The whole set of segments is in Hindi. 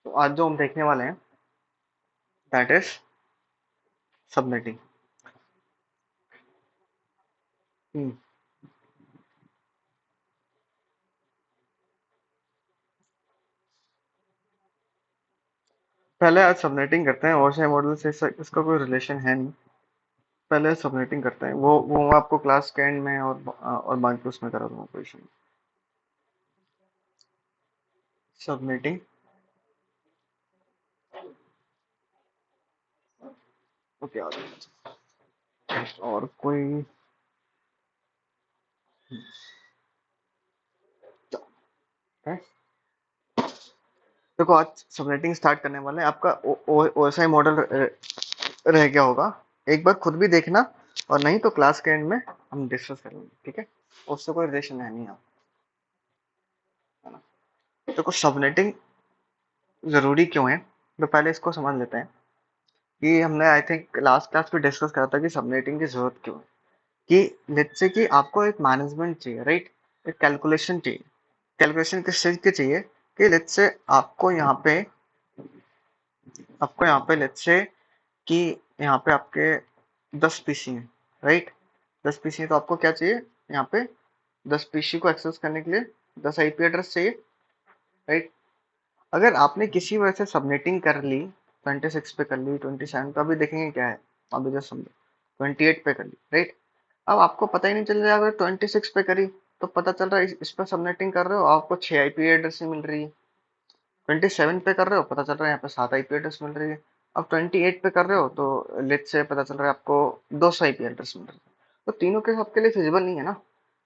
तो आज जो हम देखने वाले हैं दैट इज सबनेटिंग। पहले आज सबनेटिंग करते हैं, ओशे मॉडल से इसका कोई रिलेशन है नहीं। पहले सबनेटिंग करते हैं, वो मैं आपको क्लास के एंड में और बाकी उसमें करा दूंगा, कोई इशू नहीं। सबनेटिंग। ओके, और कोई है? देखो, आज सबनेटिंग स्टार्ट करने वाले हैं। आपका ओएसआई मॉडल रह गया होगा, एक बार खुद भी देखना, और नहीं तो क्लास के एंड में हम डिस्कस करेंगे, ठीक है? उससे कोई रिलेशन है नहीं, आप है ना? देखो, सबनेटिंग जरूरी क्यों है, तो पहले इसको समझ लेते हैं कि हमने आई थिंक लास्ट क्लास में डिस्कस करा था कि सबनेटिंग की जरूरत क्यों है। कि लेट्स से कि आपको एक मैनेजमेंट चाहिए, राइट? एक कैलकुलेशन चाहिए। कैलकुलेशन किस चीज की चाहिए? कि लेट्स से आपको यहाँ पे लेट्स से कि यहाँ पे आपके 10 पीसी हैं, राइट? 10 पीसी है तो आपको क्या चाहिए? यहाँ पे 10 पीसी को एक्सेस करने के लिए 10 आईपी एड्रेस चाहिए, राइट? अगर आपने किसी वजह से सबनेटिंग कर ली, 26 पे कर ली, 27 पे, अभी देखेंगे क्या है, अभी जस्ट समझो 28 पे कर ली, राइट? अब आपको पता ही नहीं चल रहा, अगर 26 पे करी तो पता चल रहा है इस पर सबनेटिंग कर रहे हो, आपको 6 आईपी एड्रेस मिल रही है। 27 पे कर रहे हो, पता चल रहा है यहाँ पे 7 आईपी एड्रेस मिल रही है। अब 28 पे कर रहे हो तो लेट से पता चल रहा है आपको 200 आईपी एड्रेस मिल रही है। तो तीनों के सबके लिए फिजिबल नहीं है ना।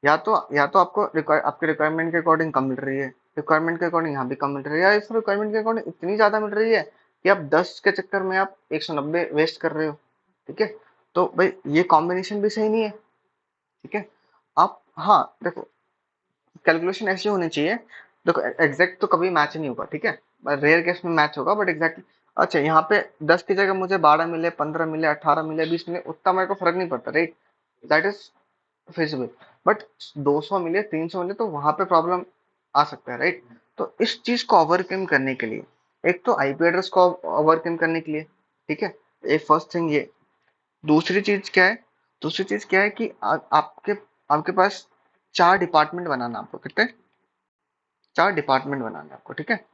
या तो आपको आपके रिक्वायरमेंट के अकॉर्डिंग कम मिल रही है, रिक्वायरमेंट के अकॉर्डिंग यहाँ भी कम मिल रही है, या इस रिक्वायरमेंट के अकॉर्डिंग इतनी ज्यादा मिल रही है कि आप 10 के चक्कर में आप 190 वेस्ट कर रहे हो, ठीक है? तो भाई ये कॉम्बिनेशन भी सही नहीं है, ठीक है? आप, हाँ देखो, कैलकुलेशन ऐसी होनी चाहिए। देखो, एग्जैक्ट तो कभी मैच नहीं होगा, ठीक है? रेयर केस में मैच होगा, बट एग्जैक्ट। अच्छा, यहाँ पे 10 की जगह मुझे 12 मिले, 15 मिले, 18 मिले, 20 मिले, उतना मेरे को फर्क नहीं पड़ता, right? That is feasible. But 200 मिले, 300 मिले, तो वहां पे प्रॉब्लम आ सकता है, राइट? तो इस चीज को ओवरकम करने के लिए, एक तो आईपी एड्रेस को ओवरकम करने के लिए, ठीक है, एक फर्स्ट थिंग ये। दूसरी चीज क्या है? दूसरी चीज क्या है कि आपके आपके पास 4 डिपार्टमेंट बनाना, आपको कितने? 4 डिपार्टमेंट बनाना है आपको, ठीक है?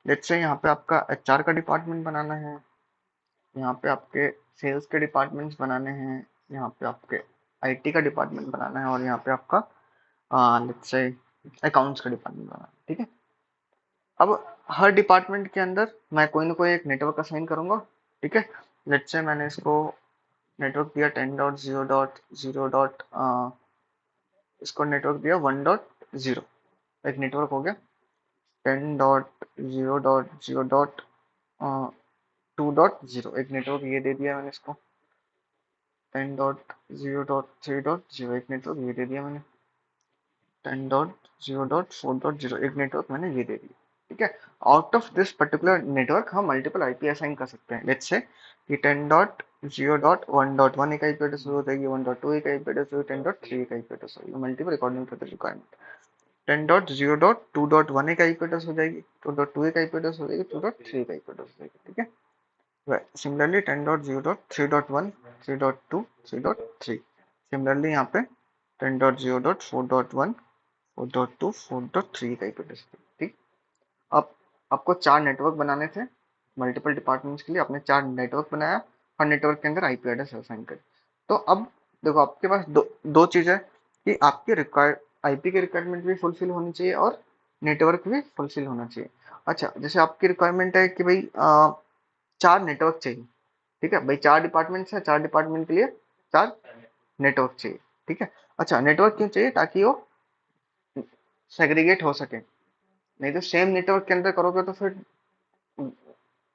लेट्स से यहाँ पे आपका एचआर का डिपार्टमेंट बनाना है, यहाँ पे आपके सेल्स के डिपार्टमेंट्स बनाने हैं, यहाँ पे आपके आईटी का डिपार्टमेंट बनाना है, और यहाँ पे आपका लेट्स से अकाउंट्स का डिपार्टमेंट बनाना है, ठीक है? अब हर डिपार्टमेंट के अंदर मैं कोई ना कोई एक नेटवर्क असाइन करूंगा, ठीक है? लेट्स से मैंने इसको नेटवर्क दिया 10.0.0. इसको नेटवर्क दिया 1.0, एक नेटवर्क हो गया। 10.0.0.2.0, एक नेटवर्क ये दे दिया मैंने इसको। 10.0.3.0, एक नेटवर्क ये दे दिया मैंने। 10.0.4.0, एक नेटवर्क मैंने ये दे दिया, ठीक है? Out of this particular network हम मल्टीपल आईपी असाइन कर सकते हैं। लेट्स से कि 10.0.1.1 एक आईपी एड्रेस हो जाएगी, 1.2 एक आईपी एड्रेस होगी, 10.3 एक आईपी एड्रेस होगी, multiple according to the requirement. 10.0.2.1 एक आईपी एड्रेस हो जाएगी, 2.2 एक आईपी एड्रेस हो जाएगी, 2.3 एक आईपी एड्रेस हो जाएगी, ठीक है? सिमिलरली 10.0.3.1, 3.2, 3.3। सिमिलरली यहाँ पे 10.0.4.1, 4.2, 4.3 का एड्रेस, ठीक? अब आपको 4 नेटवर्क बनाने थे मल्टीपल डिपार्टमेंट्स के लिए, आपने 4 नेटवर्क बनाया, हर नेटवर्क के अंदर आईपी एड्रेस असाइन करें। तो अब देखो, आपके पास दो चीज है कि आपके रिक्वायर आईपी की रिक्वायरमेंट भी फुलफिल होनी चाहिए और नेटवर्क भी फुलफिल होना चाहिए। अच्छा, जैसे आपकी रिक्वायरमेंट है कि भाई 4 नेटवर्क चाहिए, ठीक है भाई? 4 डिपार्टमेंट्स है, 4 डिपार्टमेंट के लिए 4 नेटवर्क चाहिए, ठीक है? अच्छा, नेटवर्क क्यों चाहिए? ताकि वो सेग्रीगेट हो सके। नहीं तो सेम नेटवर्क के अंदर करोगे तो फिर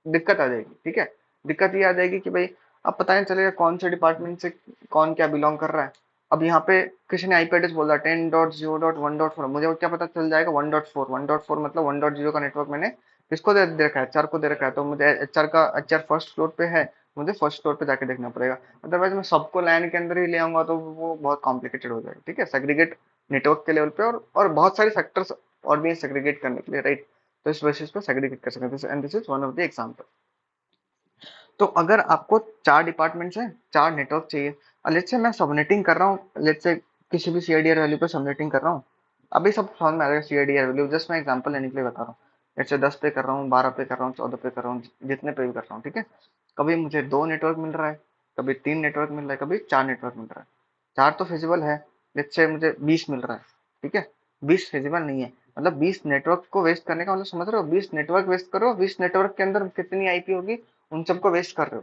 दिक्कत आ जाएगी, ठीक है? दिक्कत ये आ जाएगी कि भाई अब पता नहीं चलेगा कौन से डिपार्टमेंट से कौन क्या बिलोंग कर रहा है। अब यहाँ पे किसी ने आईपी एड्रेस बोला 10.0.1.4, मुझे क्या पता चल जाएगा 1.4? 1.4 मतलब 1.0 का नेटवर्क मैंने किसको दे रखा है? एचआर को दे रखा है, तो मुझे एचआर फर्स्ट फ्लोर पे है, मुझे फर्स्ट फ्लोर पे जाके देखना पड़ेगा। अदरवाइज मैं सबको लाइन के अंदर ही ले आऊंगा तो वो बहुत कॉम्प्लिकेटेड हो जाएगा, ठीक है? सेग्रीगेट नेटवर्क के लेवल पे, और बहुत सारे फैक्टर्स और भी सेग्रीगेट करने के लिए, राइट? तो इस बेसिस पे सेग्रीगेट कर सकते हैं, and this is one of the example. तो अगर आपको 4 डिपार्टमेंट्स हैं, 4 नेटवर्क चाहिए, और लेट्स से मैं सबनेटिंग कर रहा हूँ, लेट्स से किसी भी सीआईडीआर वैल्यू पे सबनेटिंग कर रहा हूँ, अभी सब समझ में आ जाएगा सीआईडीआर वैल्यू, जस्ट मैं एग्जांपल लेने के लिए बता रहा हूँ। लेट्स से 10 पे कर रहा हूँ, 12 पे कर रहा हूँ, 14 पे कर रहा हूँ, जितने पे भी कर रहा हूँ, ठीक है। कभी मुझे 2 नेटवर्क मिल रहा है, कभी 3 नेटवर्क मिल रहा है, कभी 4 नेटवर्क मिल रहा है। 4 तो फिजिबल है, लेट्स से मुझे 20 मिल रहा है, ठीक है। 20 फिजिबल नहीं है, मतलब 20 नेटवर्क को वेस्ट करने का मतलब समझ रहे हो, 20 नेटवर्क वेस्ट करो, 20 नेटवर्क के अंदर कितनी आईपी होगी, उन सबको वेस्ट कर रहे हो,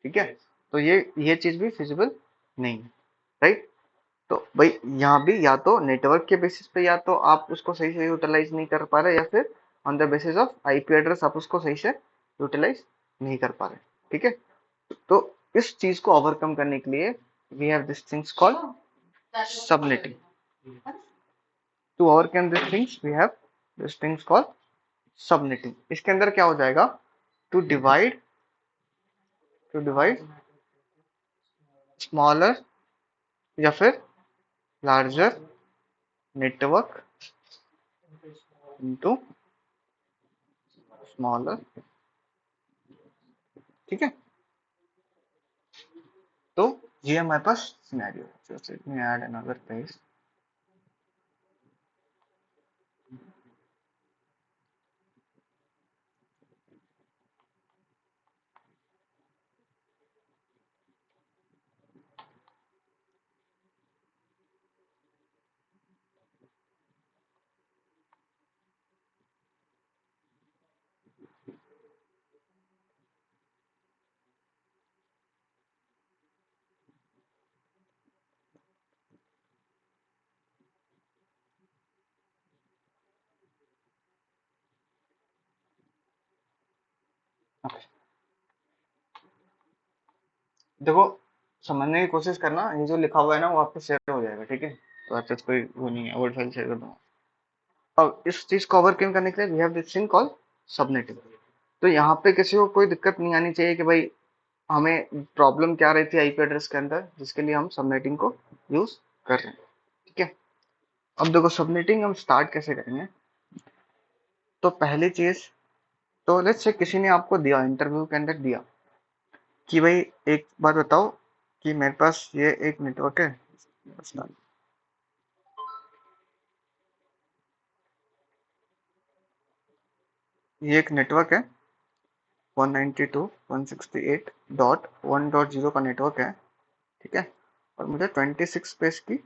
ठीक है। तो ये चीज भी फिजिबल नहीं है, राइट। तो भाई यहाँ भी या तो नेटवर्क के बेसिस पे या तो आप उसको सही से यूटिलाइज नहीं कर पा रहे, या फिर on the basis of IP address आप उसको सही से यूटिलाइज नहीं कर पा रहे, ठीक है। तो इस चीज को ओवरकम करने के लिए we have this things called subnetting. To overcome this things we have this things called subnetting. इसके अंदर क्या हो जाएगा, टू डिवाइड स्मॉलर या फिर लार्जर नेटवर्क इनटू स्मॉलर, ठीक है। तो ये हमारे पास सिनेरियो है। Just let me add another page. देखो, समझने की कोशिश करना, ये जो लिखा हुआ है ना वो आपको शेयर हो जाएगा, ठीक है। तो अच्छा कोई वो नहीं है, वर्ड फाइल शेयर कर दूंगा। अब इस चीज को ओवरकम करने के लिए we have this thing called subnetting. तो यहाँ पे किसी को कोई दिक्कत नहीं आनी चाहिए कि भाई हमें प्रॉब्लम क्या रही थी आईपी एड्रेस के अंदर, जिसके लिए हम सबनेटिंग को यूज कर रहे हैं, ठीक है। अब देखो सबनेटिंग हम स्टार्ट कैसे करेंगे। तो पहली चीज, तो लेट्स से किसी ने आपको दिया, इंटरव्यू के अंदर दिया कि भाई एक बात बताओ कि मेरे पास ये एक नेटवर्क है, ये एक नेटवर्क है 192.168.1.0 का नेटवर्क है, ठीक है। और मुझे 26 पेज की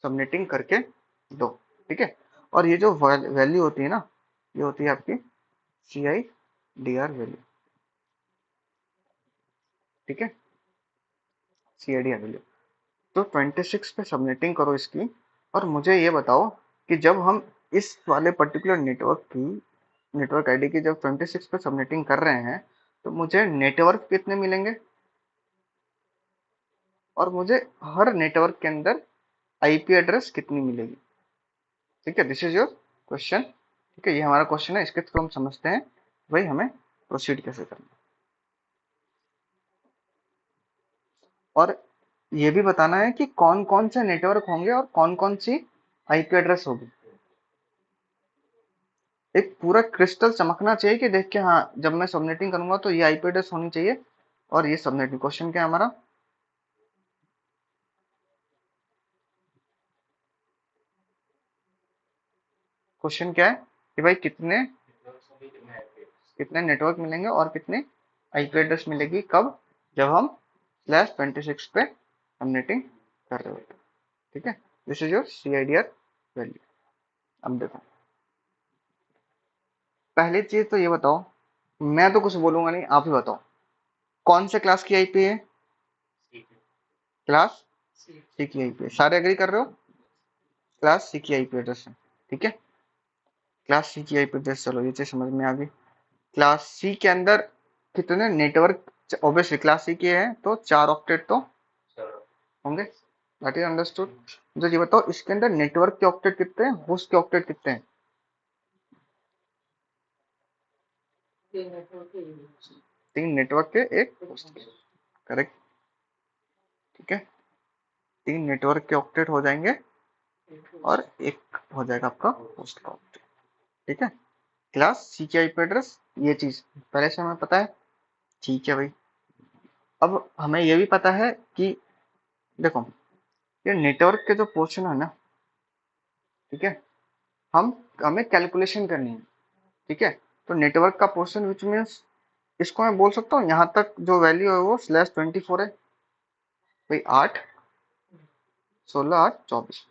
सबनेटिंग करके दो, ठीक है। और ये जो वैल्यू होती है ना, ये होती है आपकी सी आई डी आर वैल्यू, ठीक है। सी आई डी आर वैल्यू, तो 26 पे सबनेटिंग करो इसकी। और मुझे ये बताओ कि जब हम इस वाले पर्टिकुलर नेटवर्क आईडी की जब 26 पे सबनेटिंग कर रहे हैं, तो मुझे नेटवर्क कितने मिलेंगे, और मुझे हर नेटवर्क के अंदर आईपी एड्रेस कितनी मिलेगी, ठीक है। दिस इज योर क्वेश्चन, ठीक है। ये हमारा क्वेश्चन है, इसके थ्रू हम समझते हैं भाई हमें प्रोसीड कैसे करना है। और ये भी बताना है कि कौन कौन से नेटवर्क होंगे और कौन कौन सी आईपी एड्रेस होगी। एक पूरा क्रिस्टल चमकना चाहिए कि देख के हाँ जब मैं सबनेटिंग करूंगा तो ये आईपी एड्रेस होनी चाहिए। और ये सबनेटिंग क्वेश्चन क्या है हमारा, क्वेश्चन क्या है कि भाई कितने कितने नेटवर्क मिलेंगे और कितने आईपी एड्रेस मिलेगी, कब, जब हम /26 पे सबनेटिंग कर रहे होते हैं, ठीक है। This is your C I D R value. अब देखो, पहली चीज तो ये बताओ, मैं तो कुछ बोलूंगा नहीं, आप ही बताओ कौन से क्लास की आईपी है, क्लास सी की आईपी है, सारे एग्री कर रहे हो, क्लास सी की आईपी एड्रेस है, ठीक है। क्लास सी की आईपी एड्रेस, चलो ये चीज समझ में आ गई। क्लास सी के अंदर कितने नेटवर्क, ऑब्वियसली क्लास सी के हैं तो 4 ऑक्टेट तो होंगे, दैट इज अंडरस्टूड। मुझे ये बताओ इसके अंदर नेटवर्क के ऑक्टेट कितने हैं, होस्ट के ऑक्टेट कितने हैं, 3 नेटवर्क के, एक होस्ट के, करेक्ट, ठीक है। 3 नेटवर्क के ऑक्टेट हो जाएंगे और एक हो जाएगा आपका होस्ट का ऑक्टेट, ठीक है। क्लास सी की आईपी एड्रेस, ये चीज पहले से हमें पता है। ठीक है भाई, अब हमें ये भी पता है कि देखो, ये नेटवर्क के जो पोर्शन है ना, ठीक है, हम हमें कैलकुलेशन करनी है। ठीक है, तो नेटवर्क का पोर्शन विच मीन्स, इसको मैं बोल सकता हूँ यहाँ तक जो वैल्यू है वो /24 है भाई। 8, 16, 8, 24।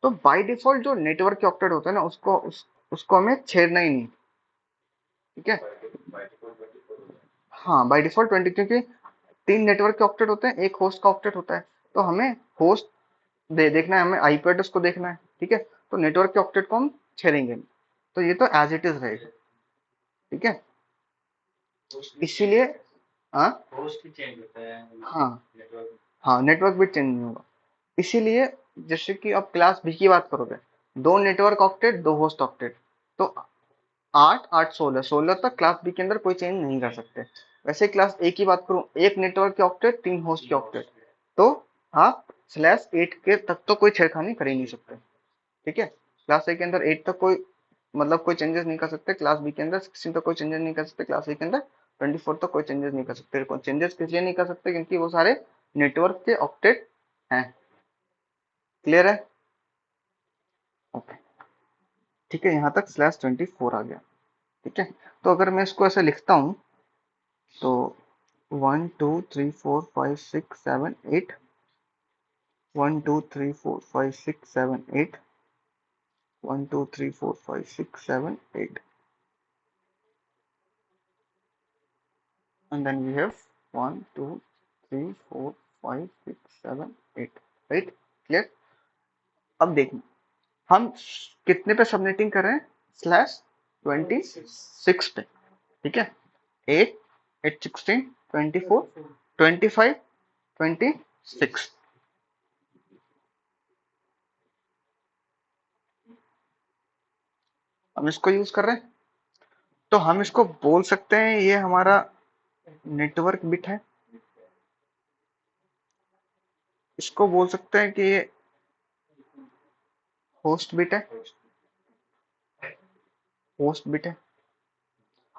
तो बाय डिफॉल्ट जो नेटवर्क के ऑक्टेट होते हैं ना, उसको हमें छेड़ना ही नहीं। ठीक है, हाँ बाय डिफॉल्ट 20, क्योंकि 3 नेटवर्क के ऑक्टेट होते हैं, एक होस्ट का ऑक्टेट होता है। तो हमें होस्ट देखना है, हमें आईपी एड्रेस को देखना है। ठीक है, तो नेटवर्क के ऑक्टेट को हम छेड़ेंगे नहीं। तो ये तो एज इट इज रहेगा। ठीक है, इसीलिए हाँ, हाँ, हाँ नेटवर्क भी चेंज नहीं होगा। इसीलिए जैसे कि अब क्लास बी की बात करोगे, 2 नेटवर्क ऑक्टेट, 2 होस्ट ऑक्टेट, तो 8, 8, 16, 16 तक क्लास बी के अंदर कोई चेंज नहीं कर सकते। वैसे क्लास ए की बात करूं, एक नेटवर्क के ऑक्टेट, 3 होस्ट के ऑक्टेट, तो आप /8 के तक तो कोई छेड़खानी कर ही नहीं सकते। ठीक है, क्लास ए के अंदर 8 तक कोई मतलब कोई चेंजेस नहीं कर सकते, क्लास बी के अंदर 16 तक कोई चेंजेस नहीं कर सकते, क्लास ए के अंदर 24 तक कोई चेंजेस नहीं कर सकते। चेंजेस किस नहीं कर सकते, क्योंकि वो सारे नेटवर्क के ऑक्टेट हैं। क्लियर है? ओके, ठीक है, यहाँ तक /24 आ गया। ठीक है, तो अगर मैं इसको ऐसे लिखता हूँ तो 1 2 3 4 5 6 7 8, 1 2 3 4 5 6 7 8, 1 2 3 4 5 6 7 8, and then we have 1 2 3 4 5 6 7 8, right? Clear? अब देखिए, हम कितने पे सबनेटिंग कर रहे हैं? /26 पे। ठीक है, 8, 8 16, 24, 25, 26। हम इसको यूज कर रहे हैं, तो हम इसको बोल सकते हैं ये हमारा नेटवर्क बिट है। इसको बोल सकते हैं कि ये होस्ट बिट है, होस्ट बिट है।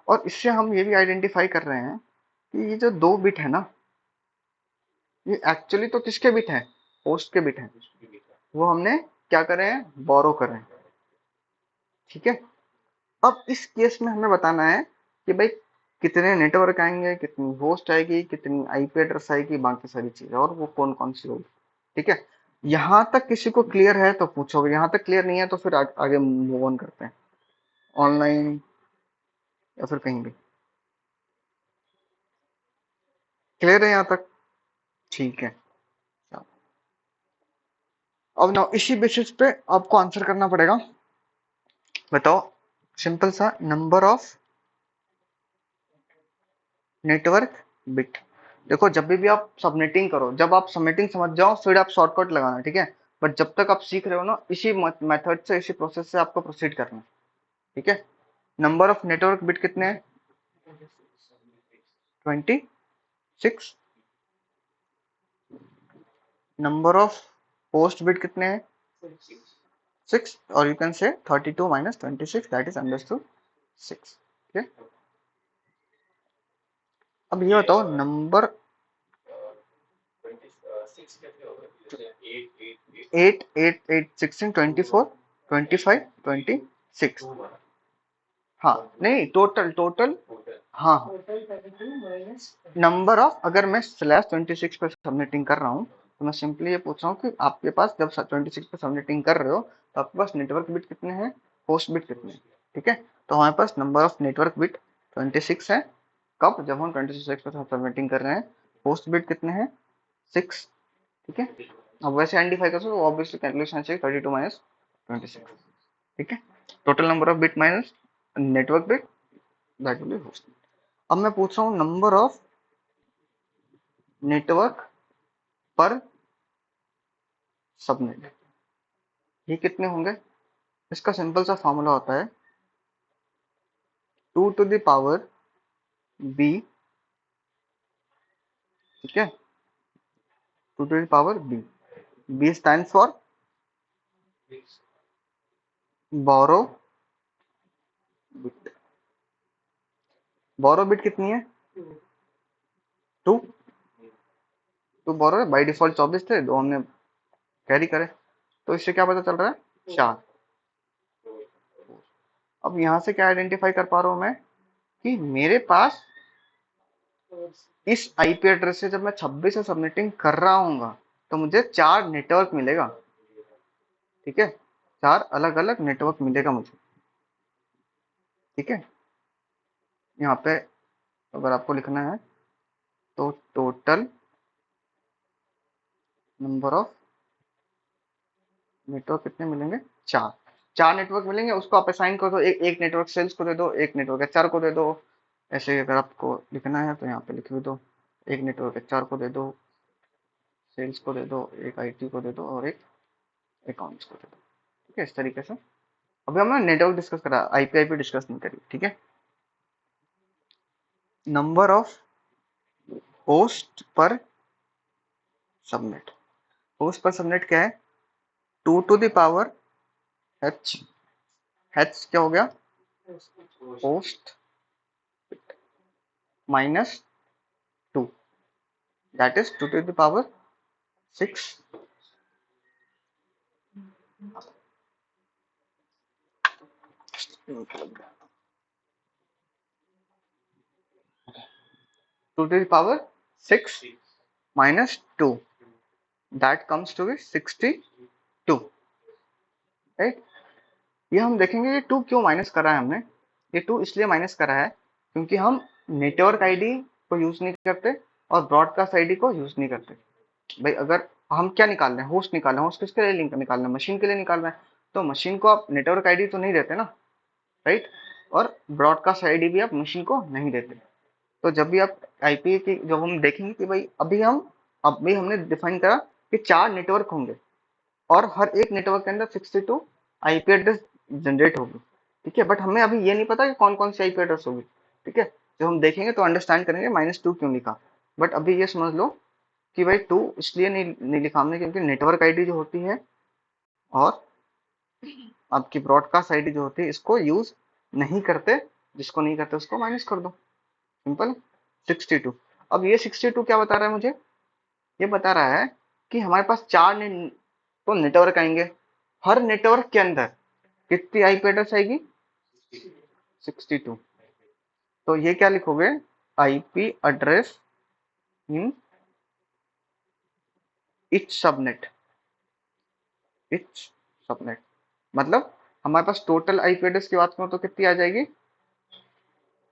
और इससे हम ये भी आइडेंटिफाई कर रहे हैं कि ये जो 2 बिट है ना, ये एक्चुअली तो किसके बिट है? होस्ट के बिट है। वो हमने क्या करे हैं? बोरो कर रहे हैं। ठीक है, अब इस केस में हमें बताना है कि भाई कितने नेटवर्क आएंगे, कितनी होस्ट आएगी, कितनी आईपी एड्रेस आएगी, बाकी सारी चीजें, और वो कौन कौन सी होगी। ठीक है, यहां तक किसी को क्लियर है तो पूछोगे, यहां तक क्लियर नहीं है तो फिर आगे मूव ऑन करते हैं, ऑनलाइन या फिर कहीं भी। क्लियर है यहाँ तक? ठीक है, अब ना इसी बेसिस पे आपको आंसर करना पड़ेगा। बताओ, सिंपल सा, नंबर ऑफ नेटवर्क बिट। देखो, जब भी आप सबनेटिंग करो, जब आप सबनेटिंग समझ जाओ फिर आप शॉर्टकट लगाना। ठीक है, बट जब तक आप सीख रहे हो ना, इसी मेथड से, इसी प्रोसेस से आपको प्रोसीड करना है। ठीक है, नंबर ऑफ नेटवर्क बिट कितने हैं? 26। नंबर ऑफ होस्ट बिट कितने हैं? 6, और you can say 32 - 26, that is understood 6। ठीक है, अब ये बताओ, नंबर 8, 8, 8, 16, 24, 25, 26। हाँ नहीं, टोटल टोटल, हाँ नंबर ऑफ, अगर मैं /26 पे सबनेटिंग कर रहा हूँ, तो मैं सिंपली ये पूछ रहा हूँ कि आपके पास जब 26 पे सबनेटिंग कर रहे हो तो आपके पास नेटवर्क बिट कितने हैं, होस्ट बिट कितने हैं। ठीक है, तो हमारे पास नंबर ऑफ नेटवर्क बिट 26 है। कब? जब हम 26 पे सबनेटिंग कर रहे हैं। होस्ट बिट कितने हैं? 6। ठीक है, अब वैसे आइडेंटिफाई कर सकते हो, ऑब्वियसली कैलकुलेशन चाहिए, 32 - 26। ठीक है, total number of bit minus network bit, that will be host. अब मैं पूछ रहा हूँ नंबर ऑफ नेटवर्क पर सबनेट, ये कितने होंगे? इसका सिंपल सा फॉर्मूला होता है 2 to the power b। ठीक है, 2 to the power b, b stands for borrow bit। Borrow bit कितनी है? 2। 2 बोरो है, बाई डिफॉल्ट 24 थे, 2 हमने कैरी करे, तो इससे क्या पता चल रहा है? 4। अब यहाँ से क्या आइडेंटिफाई कर पा रहा हूँ मैं कि मेरे पास इस आईपी एड्रेस से जब मैं 26 से सबनेटिंग कर रहा हूँ तो मुझे 4 नेटवर्क मिलेगा। ठीक है, 4 अलग अलग नेटवर्क मिलेगा मुझे। ठीक है, यहाँ पे अगर आपको लिखना है तो टोटल नंबर ऑफ नेटवर्क कितने मिलेंगे? 4। 4 नेटवर्क मिलेंगे, उसको आप असाइन कर दो। एक नेटवर्क सेल्स को दे दो, एक नेटवर्क एचआर को दे दो। ऐसे अगर आपको लिखना है तो यहाँ पे लिख भी दो, एक नेटवर्क एचआर को दे दो, सेल्स को दे दो, एक आईटी को दे दो और एक अकाउंट्स को दे दो। ठीक है, इस तरीके से। अभी हमने नेटवर्क डिस्कस करा, आईपी आईपी डिस्कस नहीं करी। ठीक है, number of host per subnet. Host per subnet क्या है? 2 to the power H. H क्या हो गया? Host minus 2, that is 2 to the power 6। 2 to the power 6 minus 2, that comes to be 62, right. ये हम देखेंगे ये 2 क्यों माइनस करा है हमने। ये 2 इसलिए माइनस करा है क्योंकि हम नेटवर्क आईडी को यूज नहीं करते और ब्रॉडकास्ट आईडी को यूज नहीं करते। भाई अगर हम क्या निकाल रहे हैं? होस्ट निकाल रहे हैं। होस्ट किसके लिए लिंक निकाल रहे हैं? मशीन के लिए निकाल रहे हैं। तो मशीन को आप नेटवर्क आईडी तो नहीं देते ना, राइट। और ब्रॉडकास्ट आईडी भी आप मशीन को नहीं देते। तो जब भी आप आईपी की जब हम देखेंगे कि भाई अभी हमने डिफाइन करा कि 4 नेटवर्क होंगे और हर एक नेटवर्क के अंदर 62 आईपी एड्रेस जनरेट होगी। ठीक है, बट हमें अभी ये नहीं पता कि कौन कौन सी आईपी एड्रेस होगी। ठीक है, जब हम देखेंगे तो अंडरस्टैंड करेंगे -2 क्यों लिखा। बट अभी ये समझ लो कि भाई 2 इसलिए नहीं लिखा हमने क्योंकि नेटवर्क आईडी जो होती है और आपकी ब्रॉडकास्ट आईडी जो होती है इसको यूज नहीं करते। जिसको नहीं करते उसको माइनस कर दो, सिंपल। 62। अब ये 62 क्या बता रहा है मुझे? ये बता रहा है कि हमारे पास 4 तो नेटवर्क आएंगे। हर नेटवर्क के अंदर कितनी आईपी एड्रेस आएगी? 62। तो ये क्या लिखोगे? IP address in each subnet. Etch subnet मतलब हमारे पास टोटल आईपी एड्रेस की बात करूं तो कितनी आ जाएगी?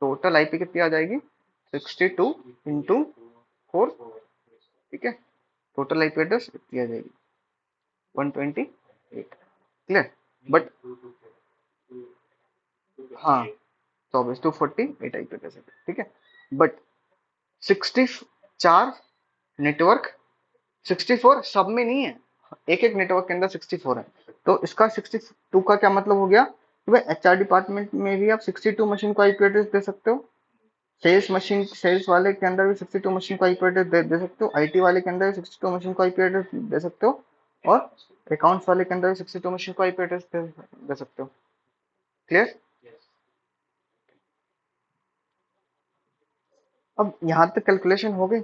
टोटल आईपी कितनी आ जाएगी? 62 इंटू 4। ठीक है, टोटल आईपी एड्रेस कितनी आ जाएगी? 128। क्लियर? बट हाँ, 24 248 आईपी एड्रेस है। ठीक है, बट 64 नेटवर्क 64 सब में नहीं है। एक एक नेटवर्क के अंदर 64 है। तो इसका 62 का क्या मतलब हो गया कि भाई एचआर डिपार्टमेंट में भी आप 62 मशीन को आईपी एड्रेस दे सकते हो। सेल्स वाले के अंदर भी 62 मशीन को आईपी एड्रेस दे सकते हो। आईटी वाले के अंदर भी 62 मशीन को आईपी एड्रेस दे सकते हो। और अकाउंट्स वाले के अंदर भी 62 मशीन को आईपी एड्रेस दे सकते हो। क्लियर? अब यहाँ तक कैलकुलेशन हो गई।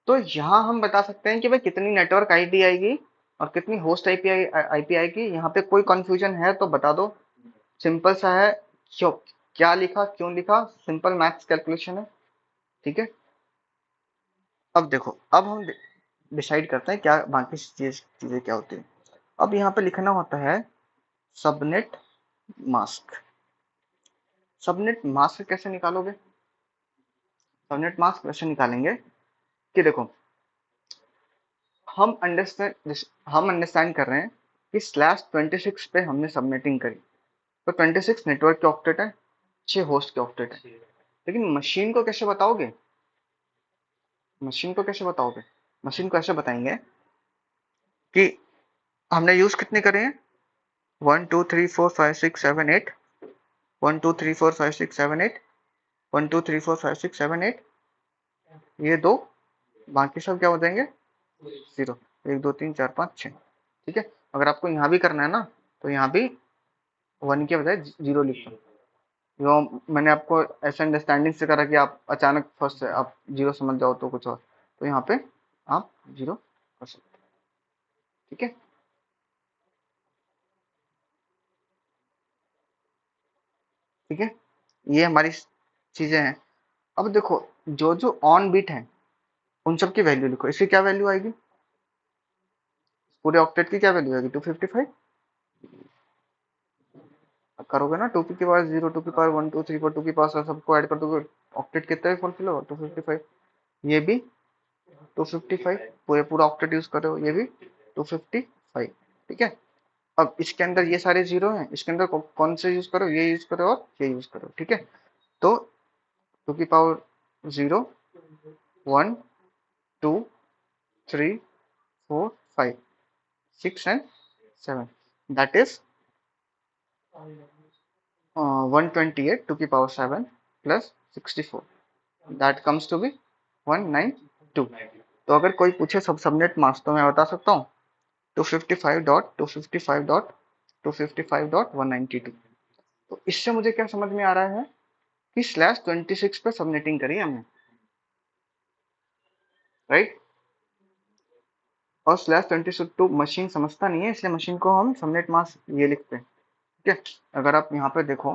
तो यहाँ हम बता सकते हैं कि भाई कितनी नेटवर्क आईडी आएगी और कितनी होस्ट आईपी आएगी। यहाँ पे कोई कंफ्यूजन है तो बता दो। सिंपल सा है। क्यों क्या लिखा, क्यों लिखा? सिंपल मैथ्स कैलकुलेशन है। ठीक है, अब देखो, अब हम डिसाइड करते हैं क्या बाकी चीजें क्या होती है। अब यहाँ पे लिखना होता है सबनेट मास्क। सबनेट मास्क कैसे निकालोगे? सबनेट मास्क वैसे निकालेंगे कि देखो, हम अंडरस्टैंड कर रहे हैं कि /26 पे हमने सबनेटिंग करी तो 26 नेटवर्क के ऑक्टेट है, 6 होस्ट के ऑक्टेट है। लेकिन मशीन को कैसे बताओगे? मशीन को कैसे बताओगे? मशीन को ऐसे बताएंगे कि हमने यूज कितने करे हैं? 1 2 3 4 5 6 7 8, 1 2 3 4 5 6 7 8, 1 2 3 4 5 6 7 8, ये दो, बाकी सब क्या हो जाएंगे? 0। 1 2 3 4 5 6। ठीक है, अगर आपको यहाँ भी करना है ना तो यहाँ भी 1 के बजाय 0 लिख दो। जो मैंने आपको ऐसे अंडरस्टैंडिंग से करा कि आप अचानक फर्स्ट से आप जीरो समझ जाओ तो कुछ और, तो यहाँ पे आप जीरो कर सकते हो। ठीक है, ठीक है, ये हमारी चीजें हैं। अब देखो, जो जो ऑन बीट है उन सब की वैल्यू लिखो। इसकी क्या वैल्यू आएगी? पूरे ऑक्टेट की क्या वैल्यू आएगी? 255। करोगे ना, टू की पावर जीरो, टू की power one, two, three, four, two की पावर सबको ऐड कर दोगे, ऑक्टेट कितना फुलफिल होगा? 255। ये भी 255, पूरे पूरा ऑक्टेट यूज कर रहे हो, ये भी 255। ठीक है, अब इसके अंदर ये सारे जीरो हैं, इसके अंदर कौन से यूज करो? ये यूज करो और ये यूज करो। ठीक है, तो टू की power zero, one, two, three, four, five, six and seven, that is 128 two की power seven plus 64, that comes to be 192। तो अगर कोई पूछे सब सबनेट मास्क तो मैं बता सकता हूँ 255.255.255.192। तो इससे मुझे क्या समझ में आ रहा है कि /26 पे सबनेटिंग करी हमने, राइट। और /22 मशीन समझता नहीं है, इसलिए मशीन को हम सबनेट मास्क ये लिखते हैं। ठीक है, अगर आप यहाँ पे देखो,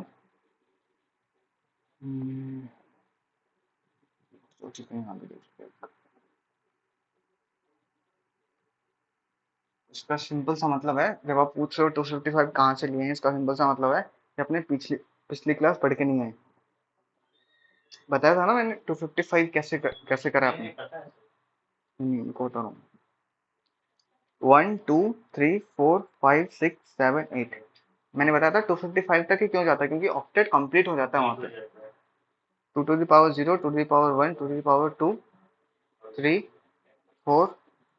हम्म, यहाँ पे देखो, इसका सिंपल सा मतलब है, जब आप पूछ रहे हो 255 कहाँ से लिए हैं, इसका सिंपल सा मतलब है कि अपने पिछली पिछली क्लास पढ़ के नहीं आए। बताया था ना मैंने 255 कैसे करा आपने। को बता रहा हूँ, 1 2 3 4 5 6 7 8, मैंने बताया था 255 तक ही क्यों जाता है, क्योंकि ऑक्टेट कंप्लीट हो जाता है वहां पे। Two the power zero, two the power one, two the power two, three, four,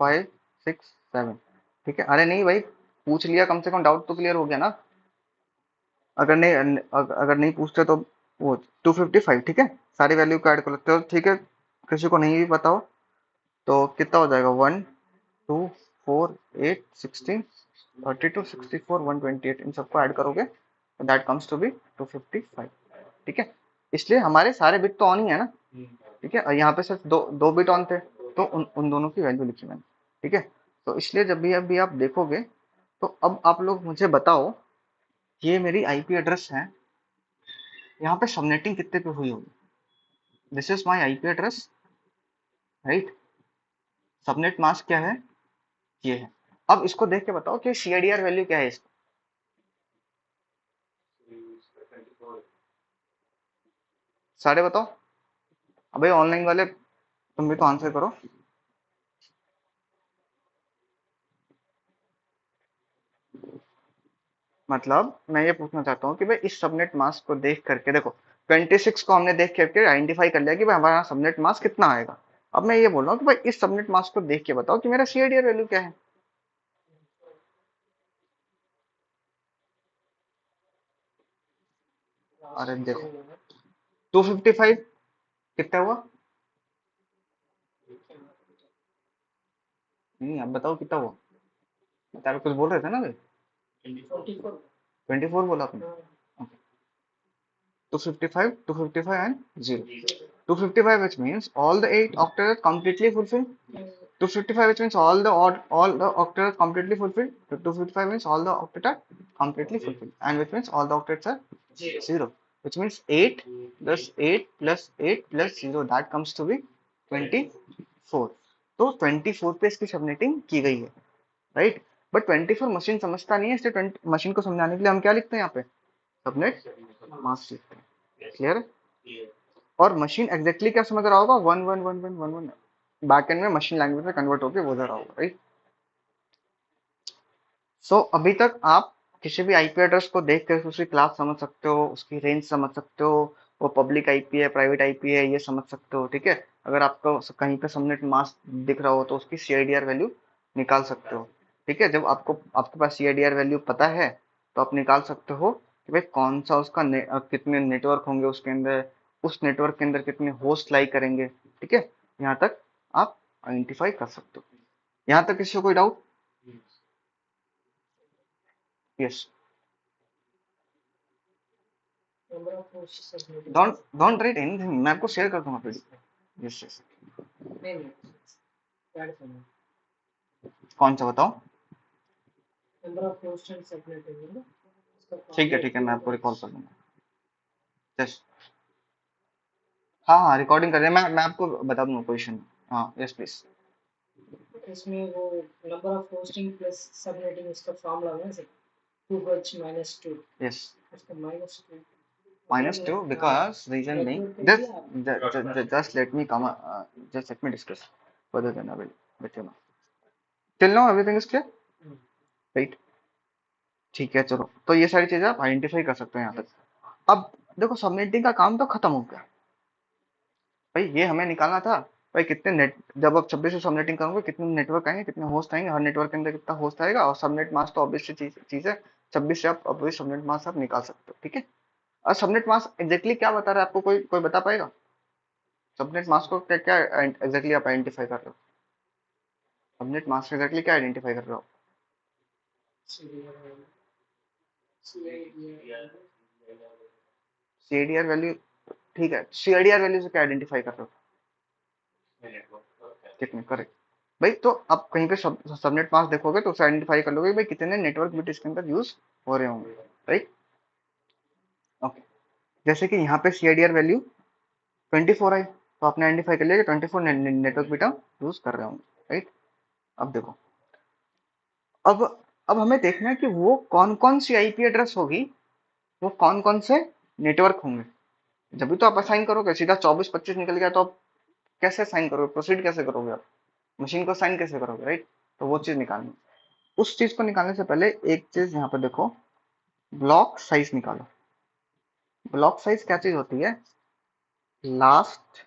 five, six, seven. ठीक है, अरे नहीं भाई, पूछ लिया, कम से कम डाउट तो क्लियर हो गया ना। अगर नहीं, अगर नहीं पूछते तो वो 255। ठीक है, सारी वैल्यू को ऐड कर लेते हो। ठीक है, किसी को नहीं भी बताओ तो कितना हो जाएगा? 1 2 4 8 16 32 64 128, इन सबको ऐड करोगे तो दैट कम्स टू बी 255। ठीक है, इसलिए हमारे सारे बिट तो ऑन ही है ना। ठीक है, और यहाँ पे सिर्फ दो दो बिट ऑन थे, तो उन दोनों की वैल्यू लिखी मैंने। ठीक है, तो इसलिए जब भी अभी आप देखोगे, तो अब आप लोग मुझे बताओ, ये मेरी आईपी एड्रेस है, यहाँ पे सबनेटिंग कितने पे हुई होगी? This is my IP address, right. Subnet mask क्या है? ये है। अब इसको देख के बताओ कि सीआईडीआर वैल्यू क्या है इसका। सारे बताओ। अबे ऑनलाइन वाले तुम भी तो आंसर करो। मतलब मैं ये पूछना चाहता हूँ कि भाई इस सबनेट मास्क को देख करके देखो, 26 को हमने देख करके आइडेंटिफाई कर लिया कि भाई हमारा सबनेट मास्क कितना आएगा। अब मैं ये बोल रहा हूँ कि भाई इस सबनेट मास्क को देख के बताओ कि मेरा सीआईडीआर वैल्यू क्या है। अरे देखो, 255 कितना हुआ? नहीं, आप बताओ कितना हुआ। बता रहे, कुछ बोल रहे थे ना भाई। 24 बोला आपने। 255, 255 and 0. 255, which means all the 8 octets are completely fulfilled. 255, which means all the octets are completely fulfilled. 255 means all the octets are completely fulfilled, and which means all the octets are 0. Which means 8 plus 8 plus 8 plus 0, that comes to be 24. तो 24 पे इसकी सबनेटिंग की गई है, राइट। बट 24 मशीन समझता नहीं है, इसलिए 20 मशीन को समझाने के लिए हम क्या लिखते हैं यहाँ पे? सबनेट मास्क लिखते हैं। क्लियर है? और मशीन एग्जैक्टली क्या समझ रहा होगा? 111111, बैक एंड में मशीन लैंग्वेज में कन्वर्ट होकर बोल रहा होगा, राइट। सो अभी तक आप किसी भी आईपी एड्रेस को देख कर उसकी क्लास समझ सकते हो, उसकी रेंज समझ सकते हो, वो पब्लिक आईपी है, प्राइवेट आईपी है, ये समझ सकते हो। ठीक है, अगर आपको कहीं पे सबनेट मास्क दिख रहा हो तो उसकी सीआईडीआर वैल्यू निकाल सकते हो। ठीक है, जब आपको आपके पास सीआईडीआर वैल्यू पता है तो आप निकाल सकते हो कि भाई कौन सा उसका कितने नेटवर्क होंगे उसके अंदर, उस नेटवर्क के अंदर कितने होस्ट लाई करेंगे। ठीक है, यहाँ तक आप आइडेंटिफाई कर सकते हो। यहाँ तक किसी को कोई doubt? Yes. Don't write anything, मैं आपको शेयर कर दूंगा पीडीएफ। Yes yes. कौन सा बताओ? ठीक है मैं आपको रिकॉल कर दूंगा। यस। हाँ हाँ रिकॉर्डिंग कर रहे हैं, मैं आपको बता दूंगा क्वेश्चन। हाँ yes please. Yes -2 because reason being just let me come just let me discuss further then I will let you know. Till now everything is clear, right? ठीक है चलो, तो ये सारी चीजें आप आइडेंटिफाई कर सकते हो यहाँ तक। अब देखो सबनेटिंग का काम तो खत्म हो गया भाई, ये हमें निकालना था भाई कितने नेट, जब आप 26 से सबनेटिंग करोगे कितने नेटवर्क आएंगे, कितने होस्ट आएंगे, हर नेटवर्क के अंदर कितना होस्ट आएगा, और सबनेट मास्क तो ऑब्वियस चीज है। 26 से आप ऑब्वियस सबनेट मास्क आप निकाल सकते हो, ठीक है। और सबनेट मास्क एग्जैक्टली क्या बता रहा है आपको, कोई कोई बता पाएगा? सबनेट मास्क को क्या क्या एग्जैक्टली आप आइडेंटिफाई कर रहे हो? सबनेट मास्क एग्जैक्टली क्या आइडेंटिफाई कर रहे हो? सीआईडीआर वैल्यू, ठीक है, सीआईडीआर वैल्यू से क्या आइडेंटिफाई कर रहे हो? कितने, करेक्ट। भाई तो आप कहीं पे सबनेट मास्क देखोगे तो उसे आइडेंटिफाई कर लोगे भाई कितने नेटवर्क बिट इसके अंदर यूज हो रहे होंगे, राइट। ओके, जैसे कि यहाँ पे सीआईडीआर वैल्यू 24 आई, तो आपने आइडेंटिफाई कर लिया कि 24 नेटवर्क बिट हम यूज कर रहे होंगे, राइट। अब देखो, अब अब हमें देखना है कि वो कौन कौन सी आईपी एड्रेस होगी, वो कौन कौन से नेटवर्क होंगे। जब भी तो आप असाइन करोगे, सीधा 24-25 निकल गया तो आप कैसे असाइन करोगे, प्रोसीड कैसे करोगे आप, मशीन को असाइन कैसे करोगे, राइट। तो वो चीज निकालनी, उस चीज को निकालने से पहले एक चीज यहाँ पे देखो, ब्लॉक साइज निकालो। ब्लॉक साइज क्या चीज होती है? Last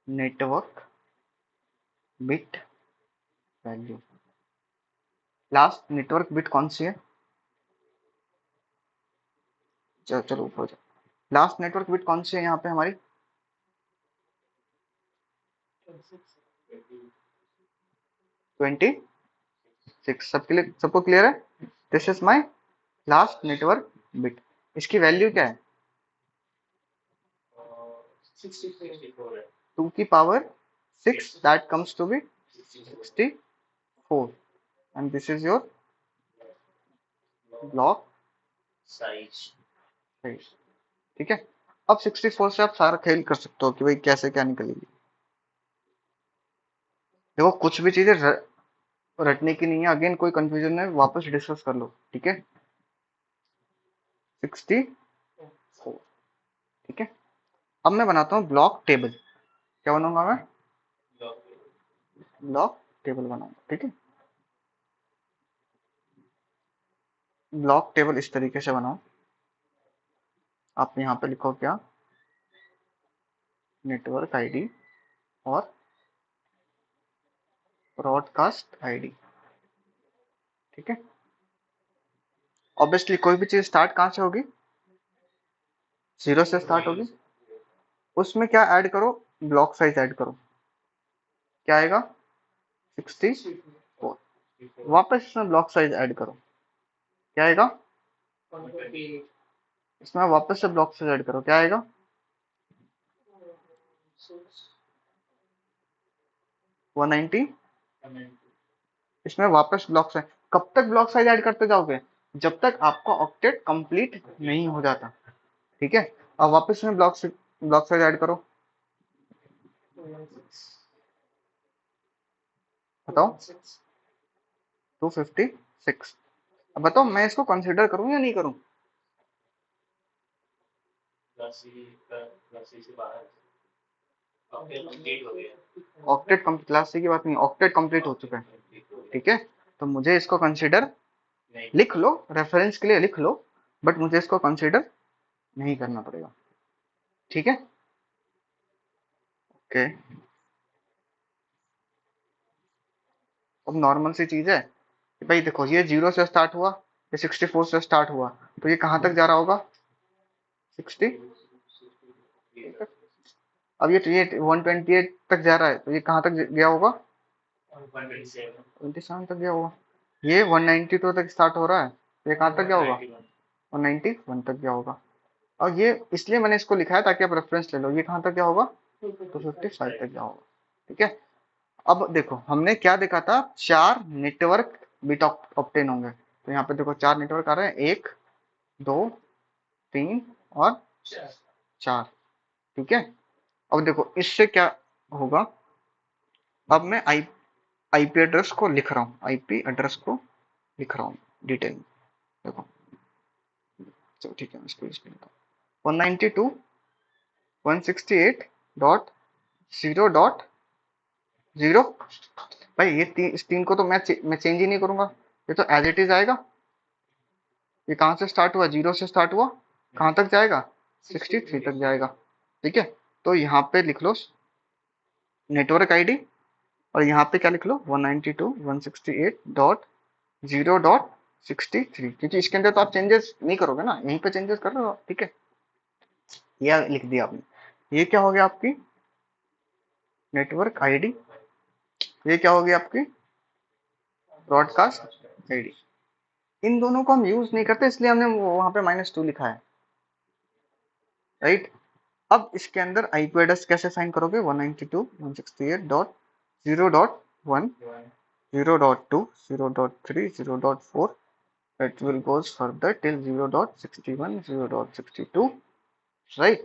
network bit value. Last network bit कौन सी है? चलो चलो ऊपर जाओ, लास्ट नेटवर्क बिट कौन सी है यहाँ पे हमारी? 26। सबके लिए, सबको क्लियर है? This is my last network bit. इसकी वैल्यू क्या है? 2 की power 6, that comes to be 64, and this is your block size, ठीक है। अब 64 से आप सारा खेल कर सकते हो कि भाई कैसे क्या निकलेगी। देखो कुछ भी चीजें रटने की नहीं है, अगेन कोई कंफ्यूजन है वापस डिस्कस कर लो, ठीक है। 64, ठीक है। अब मैं बनाता हूँ ब्लॉक टेबल। क्या बनाऊंगा मैं? ब्लॉक टेबल बनाऊंगा, ठीक है। ब्लॉक टेबल इस तरीके से बनाओ, आप यहाँ पे लिखो क्या, नेटवर्क आईडी और ब्रॉडकास्ट आईडी, ठीक है। ऑब्वियसली कोई भी चीज स्टार्ट कहाँ से होगी? 0 से स्टार्ट होगी। उसमें क्या ऐड करो? ब्लॉक साइज ऐड करो। क्या आएगा? 64। वापस इसमें ब्लॉक साइज ऐड करो। क्या आएगा? इसमें वापस से ब्लॉक साइज ऐड करो। क्या आएगा? 190। इसमें वापस ब्लॉक साइज, कब तक ब्लॉक साइज ऐड करते जाओगे? जब तक आपका ऑक्टेट कंप्लीट नहीं हो जाता, ठीक है। अब वापस में ब्लॉक साइज ऐड करो, बताओ। 256। अब बताओ मैं इसको कंसिडर करूं या नहीं करूं? ऑक्टेट क्लास सी की बात नहीं, ऑक्टेट कंप्लीट हो चुका है, ठीक है। तो मुझे इसको कंसिडर, लिख लो रेफरेंस के लिए लिख लो, बट मुझे इसको कंसिडर नहीं करना पड़ेगा, ठीक है। ओके, अब नॉर्मल सी चीज है कि भाई देखो ये 0 से स्टार्ट हुआ, ये 64 से स्टार्ट हुआ, तो ये कहां तक जा रहा होगा? 60। अब ये 128 तक जा रहा है, तो ये कहां तक गया होगा? 27 तक गया होगा। ये 192 तक स्टार्ट हो रहा है, तो ये कहां तक गया होगा? 191 तक गया होगा। और ये इसलिए मैंने इसको लिखा है ताकि आप रेफरेंस ले लो, ये कहाँ तक गया होगा, 255 तक गया होगा। ठीक है, अब देखो हमने क्या देखा था, 4 नेटवर्क बिट ऑप्टेन होंगे। तो यहाँ पे देखो 4 नेटवर्क आ रहे हैं, 1 2 3 और 4। ठीक है, अब देखो इससे क्या होगा, अब मैं आईपी एड्रेस को लिख रहा हूँ, आईपी एड्रेस को लिख रहा हूँ डिटेल में। देखो चलो ठीक है, मैं इसको लिखता हूँ 192.168.0.0। भाई ये इस 3 को तो मैं चेंज ही नहीं करूंगा, ये तो एज इट इज आएगा। ये कहाँ से स्टार्ट हुआ, 0 से स्टार्ट हुआ, कहाँ तक जाएगा, 63 तक जाएगा। ठीक है, तो यहाँ पे लिख लो नेटवर्क आईडी, और यहाँ पे क्या लिख लो 192.168.0.63, क्योंकि इसके अंदर तो आप चेंजेस नहीं करोगे ना, यहीं पे चेंजेस कर रहे हो। ठीक है, ये लिख दिया आपने। ये क्या हो गया आपकी नेटवर्क आईडी, ये क्या हो गया आपकी ब्रॉडकास्ट आईडी। इन दोनों को हम यूज नहीं करते, इसलिए हमने वहां पे -2 लिखा है, राइट। अब इसके अंदर आईपी एड्रेस कैसे साइन करोगे, 192.168.0.1 0.2 0.3 0.4, it will goes further till 0.61 0.62, right?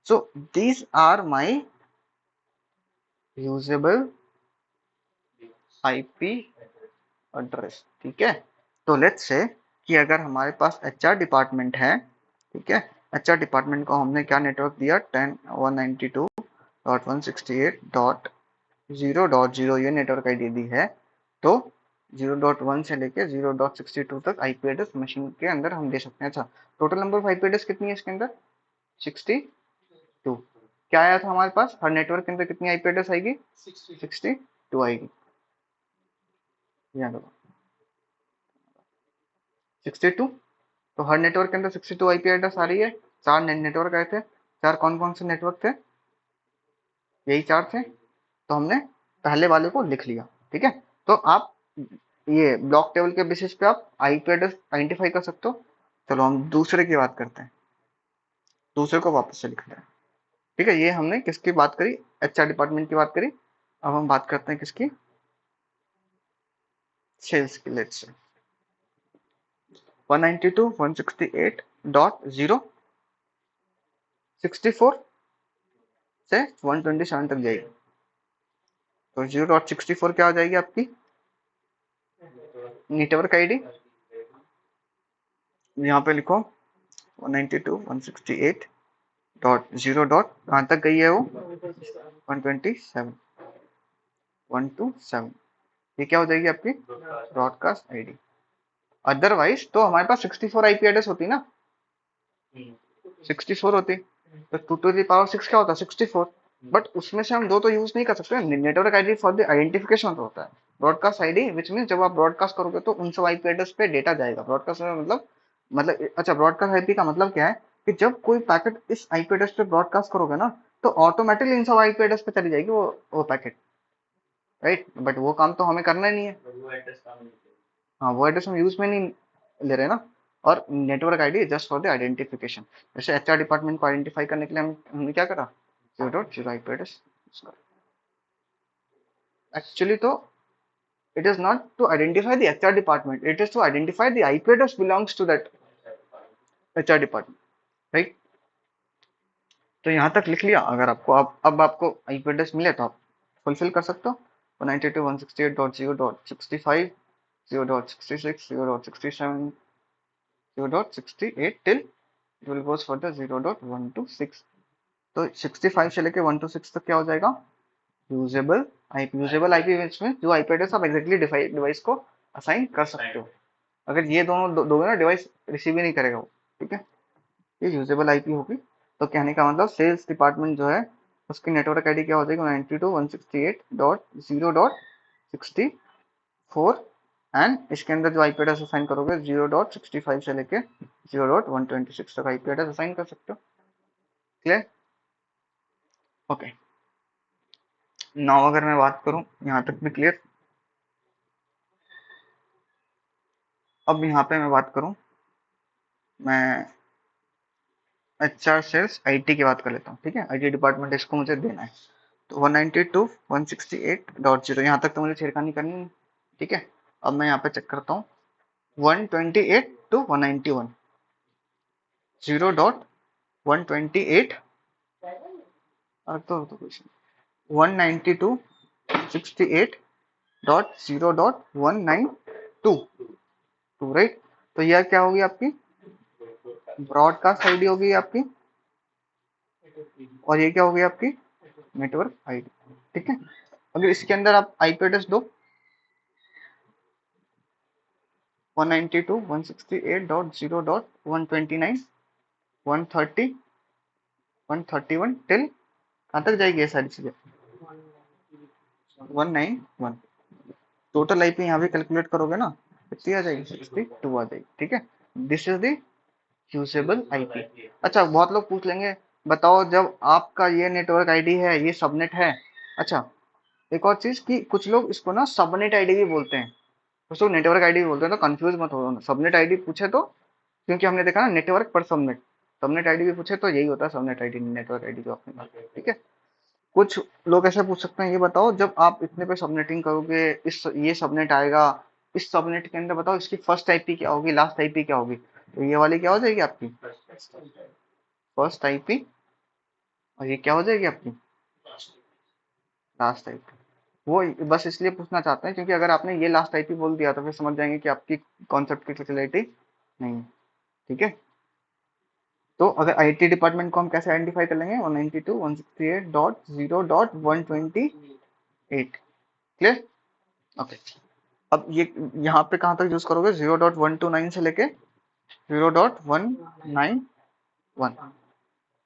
So these are my usable IP address. ठीक है, तो लेट्स से कि अगर हमारे पास एचआर डिपार्टमेंट है, ठीक है, एचआर डिपार्टमेंट को हमने क्या नेटवर्क दिया, 192.168.0.0 ये नेटवर्क आईडी दी है। तो 0.1 से लेके 0.62 तक आईपी एड्रेस मशीन के अंदर हम दे सकते हैं। अच्छा, total number of IP address कितनी है इसके अंदर, 62। क्या आया था हमारे पास, हर नेटवर्क के अंदर कितनी आईपी एड्रेस आएगी, 62 आएगी। याद होगा 62, तो हर नेटवर्क के अंदर 62 आईपी एड्रेस आ रही है। 4 नेटवर्क आए थे, 4 कौन कौन से नेटवर्क थे, यही 4 थे। तो हमने पहले वाले को लिख लिया। ठीक है, तो आप ये ब्लॉक टेबल के बेसिस पे आप आईपी एड्रेस आइडेंटिफाई कर सकते हो। चलो हम दूसरे की बात करते हैं, दूसरे को वापस से लिखते हैं। ठीक है, ये हमने किसकी बात करी, एचआर डिपार्टमेंट की बात करी। अब हम बात करते हैं किसकी, सेल्स की। लेट्स से 192.168.0.64 से 127 तक जाएगी। तो 0.64 क्या हो जाएगी आपकी नेटवर्क आईडी, यहाँ पे लिखो 192.168.0. कहाँ तक गई है वो, 127 127। ये क्या हो जाएगी आपकी ब्रॉडकास्ट आईडी। अदरवाइज तो हमारे पास 64 आईपी एड्रेस होती ना, 64 होती, तो 2 to the power 6 क्या होता है, 64। बट उसमें से हम दो तो यूज नहीं कर सकते। Network ID for the identification होता है, ब्रॉडकास्ट आईडी विच मीन जब आप ब्रॉडकास्ट करोगे तो उन सब आईपी एड्रेस पे डेटा जाएगा। ब्रॉडकास्ट मतलब अच्छा, ब्रॉडकास्ट आईपी का मतलब क्या है कि जब कोई पैकेट इस आईपी एड्रेस पे ब्रॉडकास्ट करोगे ना, तो ऑटोमेटिकली इन सब आईपी एड्रेस पे चली जाएगी वो पैकेट, राइट। बट वो काम तो हमें करना ही नहीं है, हाँ वो एड्रेस हम यूज में नहीं ले रहे ना। और network ID just for the identification. जैसे एचआर डिपार्टमेंट को आइडेंटिफाई करने के लिए हमने क्या करा, 0.0 आईपी एड्रेस। एक्चुअली तो it is not to identify the HR department, it is to identify the IP address belongs to that HR department, right? तो यहाँ तक लिख लिया। अगर आपको अब आपको IP एड्रेस मिले तो आप फुलफिल कर सकते हो। 192.168.0.65 0.66 0.67 0.68 till it will goes further 0.126। तो 65 से लेके 126 तक क्या हो जाएगा, यूजेबल आईपी में जो आईपी एड्रेस आप एग्जैक्टली डिवाइस को असाइन कर सकते हो। अगर ये दोनों दोगे ना, डिवाइस रिसीव ही नहीं करेगा वो। ठीक है, ये यूजेबल आईपी होगी। तो कहने का मतलब सेल्स डिपार्टमेंट जो है उसकी नेटवर्क आईडी क्या हो जाएगी, 192.168.0.64। एंड इसके अंदर जो आईपी एड्रेस असाइन करोगे 0.65 से लेके 0.126 तक आईपी एड्रेस असाइन कर सकते हो। Clear, okay. नाउ अगर मैं बात करूं, यहाँ तक भी क्लियर। अब यहाँ पे मैं बात करूं मैं HR सेल्स IT की बात कर लेता हूँ, ठीक है। IT डिपार्टमेंट इसको मुझे देना है। तो 192.168.0 यहाँ तक तो मुझे छेड़खानी करनी है, ठीक है। अब मैं यहाँ पे चेक करता हूँ 128 to 191, 0.128 तो कुछ 192.68.0.192 राइट। तो यह क्या होगी आपकी ब्रॉडकास्ट आईडी होगी आपकी, और ये क्या होगी आपकी नेटवर्क आईडी, ठीक है। अगर इसके अंदर आप आईपी एड्रेस दो 192.168.0.129 130 131 टिल कहाँ तक जाएगी ये सारी चीजें 191। टोटल आईपी यहाँ भी कैलकुलेट करोगे ना, कितनी आ जाएगी 62 आ जाएगी, ठीक है। This is the usable IP. अच्छा, बहुत लोग पूछ लेंगे बताओ जब आपका ये नेटवर्क आईडी है, ये सबनेट है। अच्छा, एक और चीज कि कुछ लोग इसको ना सबनेट आईडी भी बोलते हैं, कुछ लोग नेटवर्क आईडी भी बोलते हैं, तो कंफ्यूज मत हो। सबनेट आईडी पूछे तो, क्योंकि हमने देखा ना नेटवर्क पर सबनेट, सबनेट आईडी भी पूछे तो यही होता है सबनेट आईडी, नेटवर्क आईडी जो आपने कहा, ठीक है। कुछ लोग ऐसे पूछ सकते हैं ये बताओ जब आप इतने पे सबनेटिंग करोगे, इस ये सबनेट आएगा, इस सबनेट के अंदर बताओ इसकी फर्स्ट आईपी क्या होगी, लास्ट आईपी क्या होगी। तो ये वाली क्या हो जाएगी आपकी फर्स्ट आईपी, और ये क्या हो जाएगी आपकी लास्ट आईपी। वो बस इसलिए पूछना चाहते हैं क्योंकि अगर आपने ये लास्ट आईपी बोल दिया तो फिर समझ जाएंगे कि आपकी कॉन्सेप्ट की क्लियरिटी नहीं है, ठीक है। तो अगर आईटी डिपार्टमेंट को हम कैसे आइडेंटिफाई कर लेंगे 192.168.0.128, क्लियर, ओके। अब ये यहाँ पे कहाँ तक यूज करोगे 0.129 से लेके 0.191,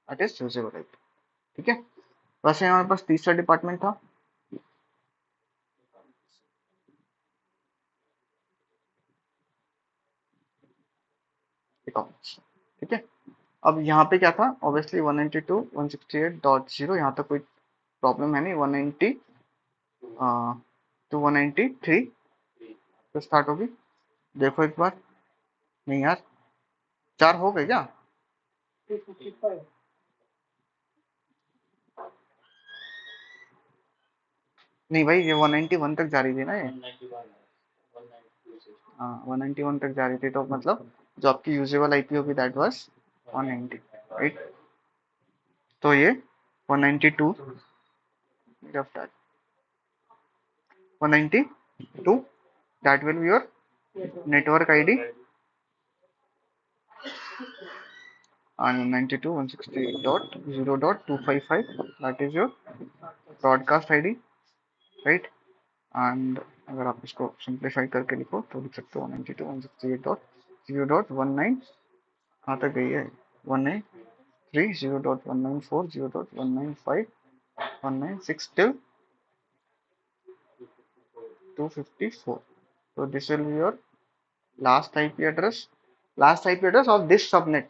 दैट इज यूजेबल आईपी, ठीक है। वैसे हमारे पास तीसरा डिपार्टमेंट था अकाउंट्स, ठीक है। अब यहाँ पे क्या था, ऑब्वियसली 192.168.0 यहाँ तक कोई प्रॉब्लम है नहीं, 190 टू 193 तो स्टार्ट होगी। देखो एक बार, नहीं यार, चार हो गए क्या, नहीं भाई ये 191 तक जा रही थी ना ये, हाँ 191 तक जा रही थी, तो मतलब जो आपकी यूजेबल आईपी होगी दैट वाज 190, राइट। तो ये 192 after 192 that will be your network ID, and 192.168.0.255 that is your broadcast ID, right। And अगर आप इसको सिंप्लीफाई करके लिखो तो लिख सकते हो 192.168.0.19 कहाँ तक गई है 193 0.194 0.195 196 till 254। so this will be your last IP address, last IP address of this subnet,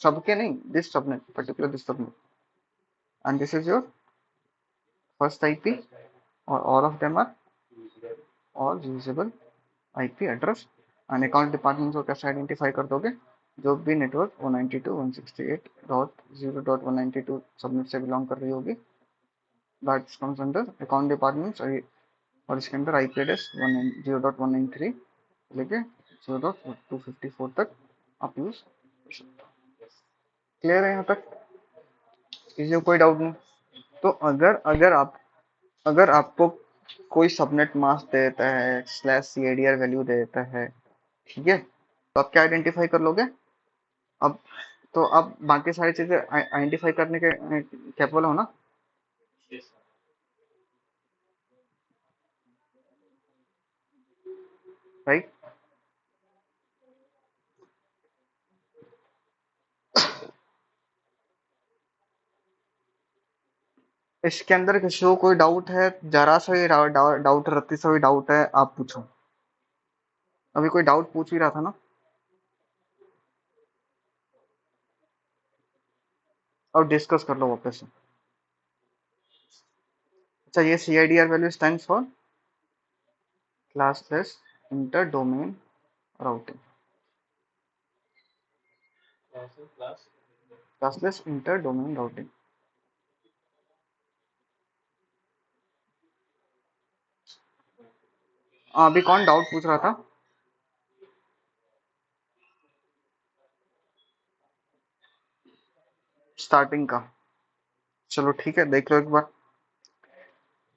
सबके नहीं, this subnet, particular this subnet, and this is your first IP, or all of them are all usable IP address। and account department को कैसे आइडेंटिफाई कर दोगे, जो भी नेटवर्क 192.168.0.192 सबनेट से बिलोंग कर रही होगी that comes under account department, और इसके अंदर आईपी एड्रेस 0.193 लेके 0.254 तक आप यूज कर सकते हो। क्लियर है यहाँ तक, किसी को कोई डाउट नहीं। तो अगर आपको कोई सबनेट मास्क दे देता है /CIDR वैल्यू दे देता है, ठीक है, तो आप क्या आइडेंटिफाई कर लोगे अब, तो आप बाकी सारी चीजें आइडेंटिफाई करने के कैपेबल हो ना, राइट। इसके अंदर किसी को कोई डाउट है, जरा सा ही डाउट, रत्ती सा भी डाउट है, आप पूछो। अभी कोई डाउट पूछ ही रहा था ना, और डिस्कस कर लो वापस से। अच्छा, ये CIDR value stand for classless inter domain routing, classless inter domain routing. अभी कौन डाउट पूछ रहा था? स्टार्टिंग का। चलो ठीक है, देख लो एक बार।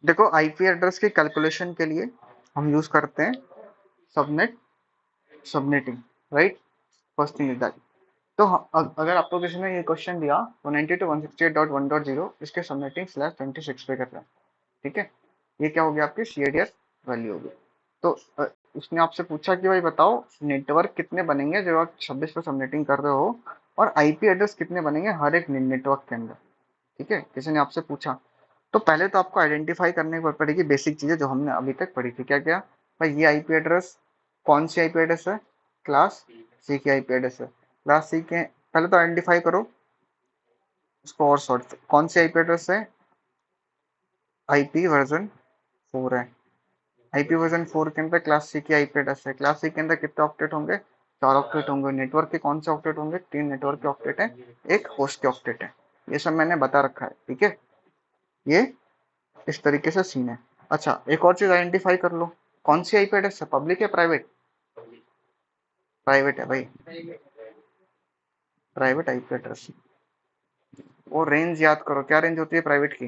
देखो, आईपी एड्रेस के कैलकुलेशन के लिए हम यूज करते हैं subnet, subnetting, right. First thing is that. तो अगर आपको किसी ने ये क्वेश्चन दिया 192.168.1.0 इसके सबनेटिंग /26 पे करना है, ठीक है, ये क्या हो गया, आपकी सीएडीएस वैल्यू होगी। तो उसने आपसे पूछा कि भाई बताओ नेटवर्क कितने बनेंगे जब आप 26 पे सबनेटिंग कर रहे हो, और आईपी एड्रेस कितने बनेंगे हर एक नेटवर्क के अंदर, ठीक है, किसी ने आपसे पूछा। तो पहले तो आपको आइडेंटिफाई करने पड़ेगी बेसिक चीजें जो हमने अभी तक पढ़ी थी। क्या क्या? भाई ये आईपी एड्रेस कौन सी आईपी एड्रेस है? क्लास सी की आईपी एड्रेस है। क्लास सी के पहले तो आइडेंटिफाई करो उसको, और सॉर्ट कौन सी आईपी एड्रेस है? आईपी वर्जन 4 है। आईपी वर्जन 4 के अंदर क्लास सी की आईपी एड्रेस है। क्लास सी के अंदर कितने ऑक्टेट होंगे? 4 ऑक्टेट होंगे। नेटवर्क के कौन से ऑक्टेट होंगे? 3 नेटवर्क के ऑक्टेट है, एक होस्ट के ऑक्टेट है। ये सब मैंने बता रखा है, ठीक है। ये इस तरीके से सीन है। अच्छा, एक और चीज आइडेंटिफाई कर लो, कौन सी आईपी एड्रेस है, पब्लिक है प्राइवेट? प्राइवेट है भाई, प्राइवेट आईपी एड्रेस। वो रेंज याद करो, क्या रेंज होती है प्राइवेट की?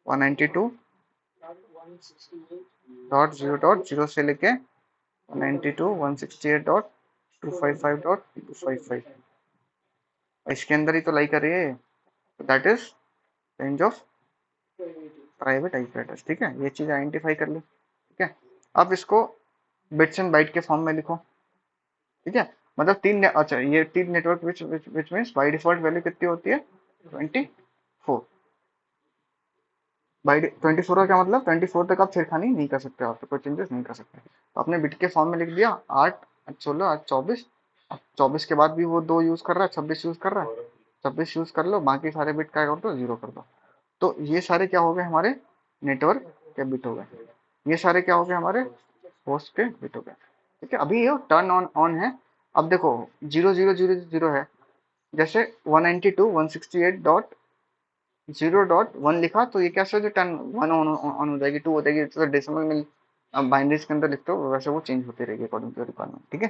192.0.0 से लेके 192.168.255.255, इसके अंदर ही तो लाई कर रही है। That is range of private IP address, ठीक है। ये चीज आइडेंटिफाई कर ली, ठीक है। अब इसको बिट्स एंड बाइट के फॉर्म में लिखो, ठीक है। मतलब अच्छा, ये तीन network which means by default value कितनी होती है? 24। बाई 24 का क्या मतलब? 24 तक आप छेड़खानी नहीं कर सकते, आप कोई चेंजेस नहीं कर सकते। तो आपने बिट के फॉर्म में लिख दिया 8, 16, 8, 24। 24 के बाद भी वो 2 यूज कर रहा है, 26 यूज कर रहा है, 26 यूज कर लो, बाकी सारे बिट क्या कर दो, 0 कर दो। तो ये सारे क्या हो गए हमारे? नेटवर्क के बिट हो गए। ये सारे क्या हो गए हमारे? होस्ट के बिट हो गए, ठीक है। अभी ये टर्न ऑन ऑन है। अब देखो 0000 है, जैसे 192.168.0.1 लिखा तो ये कैसे जो 10 1 ऑन हो जाएगी, 2 हो जाएगी, तो डेसिमल में बाइनरीज के अंदर लिखते हो वैसे वो चेंज होती रहेगी अकॉर्डिंग टू रिक्वायरमेंट, ठीक है।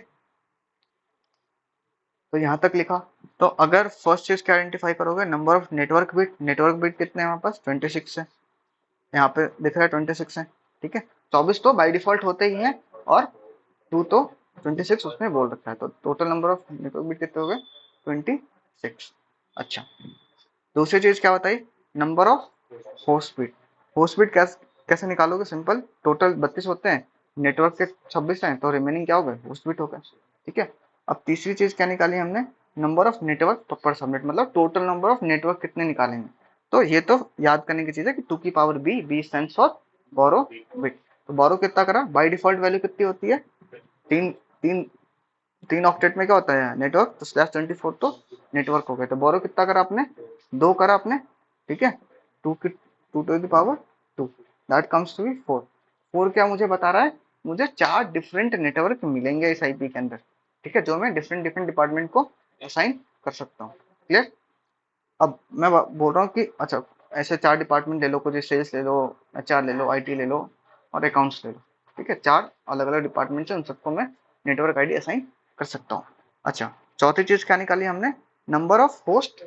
तो यहाँ तक लिखा। तो अगर फर्स्ट चीज क्या आइडेंटिफाई करोगे? Number of network bit. Network bit कितने हैं हमारे पास? 26 है, यहाँ पे दिख रहा है 26 है, ठीक है। 24 तो बाई डिफॉल्ट होते ही हैं, और 2 तो 26 उसमें बोल रखा है, तो total number of network bit कितने हो गए? 26। अच्छा, दूसरी चीज क्या बताई? Number of host bit. Host bit कैसे निकालोगे? सिंपल, टोटल 32 होते हैं, नेटवर्क के 26 हैं, तो रिमेनिंग क्या हो गए? होस्ट बिट हो गए, ठीक है। अब तीसरी चीज क्या निकाली हमने? नंबर ऑफ नेटवर्क पर सबनेट, मतलब टोटल नंबर ऑफ नेटवर्क कितने निकालेंगे। तो ये तो याद करने की चीज है कि 2 की power B, B stands for borrow bit. तो बोरो कितना करा? बाई डिफॉल्ट वैल्यू कितनी होती है? तीन। तीन, 3 ऑक्टेट में क्या होता है नेटवर्क, तो /24 तो नेटवर्क हो गए। तो बोरो कितना करा आपने? 2 करा आपने, ठीक है। 2 to the power 2, that comes to be 4। 4 क्या मुझे बता रहा है? मुझे 4 डिफरेंट नेटवर्क मिलेंगे इस आईपी के अंदर, ठीक है, जो मैं डिफरेंट डिफरेंट डिपार्टमेंट को असाइन कर सकता हूँ। क्लियर? अब मैं बोल रहा हूँ कि अच्छा, ऐसे 4 डिपार्टमेंट ले लो, कुछ सेल्स ले लो, एचआर ले लो, आईटी ले लो, और अकाउंट्स ले लो, ठीक है। 4 अलग अलग डिपार्टमेंट है, उन सबको मैं नेटवर्क आईडी असाइन कर सकता हूँ। अच्छा, चौथी चीज क्या निकाली हमने? Number of host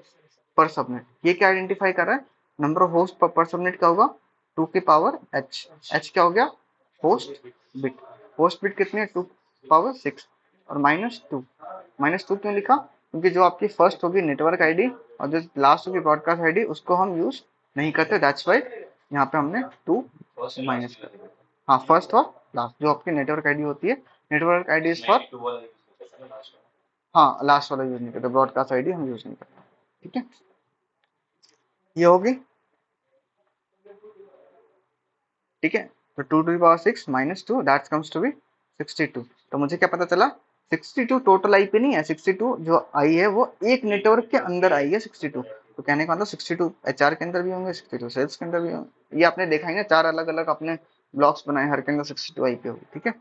per subnet. ये क्या आइडेंटिफाई कर रहा है? Number of host per subnet क्या होगा? 2 की पावर एच। एच क्या हो गया? Host bit. होस्ट बिट कितने? 2 पावर 6, और -2। -2 क्यों लिखा? क्योंकि जो आपकी फर्स्ट होगी नेटवर्क आईडी, और जो लास्ट होगी ब्रॉडकास्ट आईडी, उसको हम यूज नहीं करते, दैट्स वाई यहाँ पे हमने 2 माइनस कर दिया। हाँ, फर्स्ट और लास्ट जो आपकी नेटवर्क आईडी होती है, नेटवर्क आईडी इज फॉर, हाँ, लास्ट वाला यूज नहीं करते, ब्रॉडकास्ट आईडी हम यूज नहीं करते, ठीक है। ये होगी, ठीक है। तो 2 to power 6 -2 that comes to be 62। तो मुझे क्या पता चला? 62 टोटल आई पे नहीं है, 62 जो आई है वो एक नेटवर्क के अंदर आई है 62। तो कहने का मतलब 62 एचआर के अंदर भी होंगे, 62 सेल्स के अंदर भी होंगे। ये आपने देखा ही ना, 4 अलग अलग आपने ब्लॉक्स बनाए, हर के अंदर 62 आई पे होगी, ठीक है।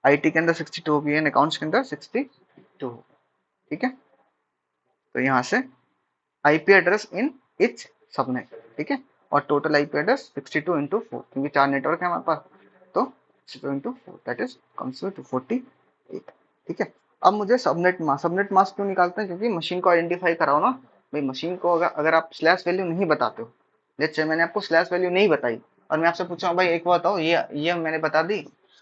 आईटी के अंदर 62 होगी एंड अकाउंट्स के अंदर 62। ठीक है, तो यहाँ से IP address in each subnet. ठीक है, और टोटल आईपी एड्रेस 62 इंटू 4, क्योंकि 4 नेटवर्क है हमारे पास, तो 62 into 4 that is comes to 248। ठीक है, अब मुझे सबनेट मास्क क्यों निकालते हैं, क्योंकि मशीन को आइडेंटिफाई कराओ ना भाई। मशीन को अगर आप स्लैश वैल्यू नहीं बताते हो, जैसे मैंने आपको स्लैश वैल्यू नहीं बताई और मैं आपसे पूछा भाई एक बात बताओ, ये मैंने बता दी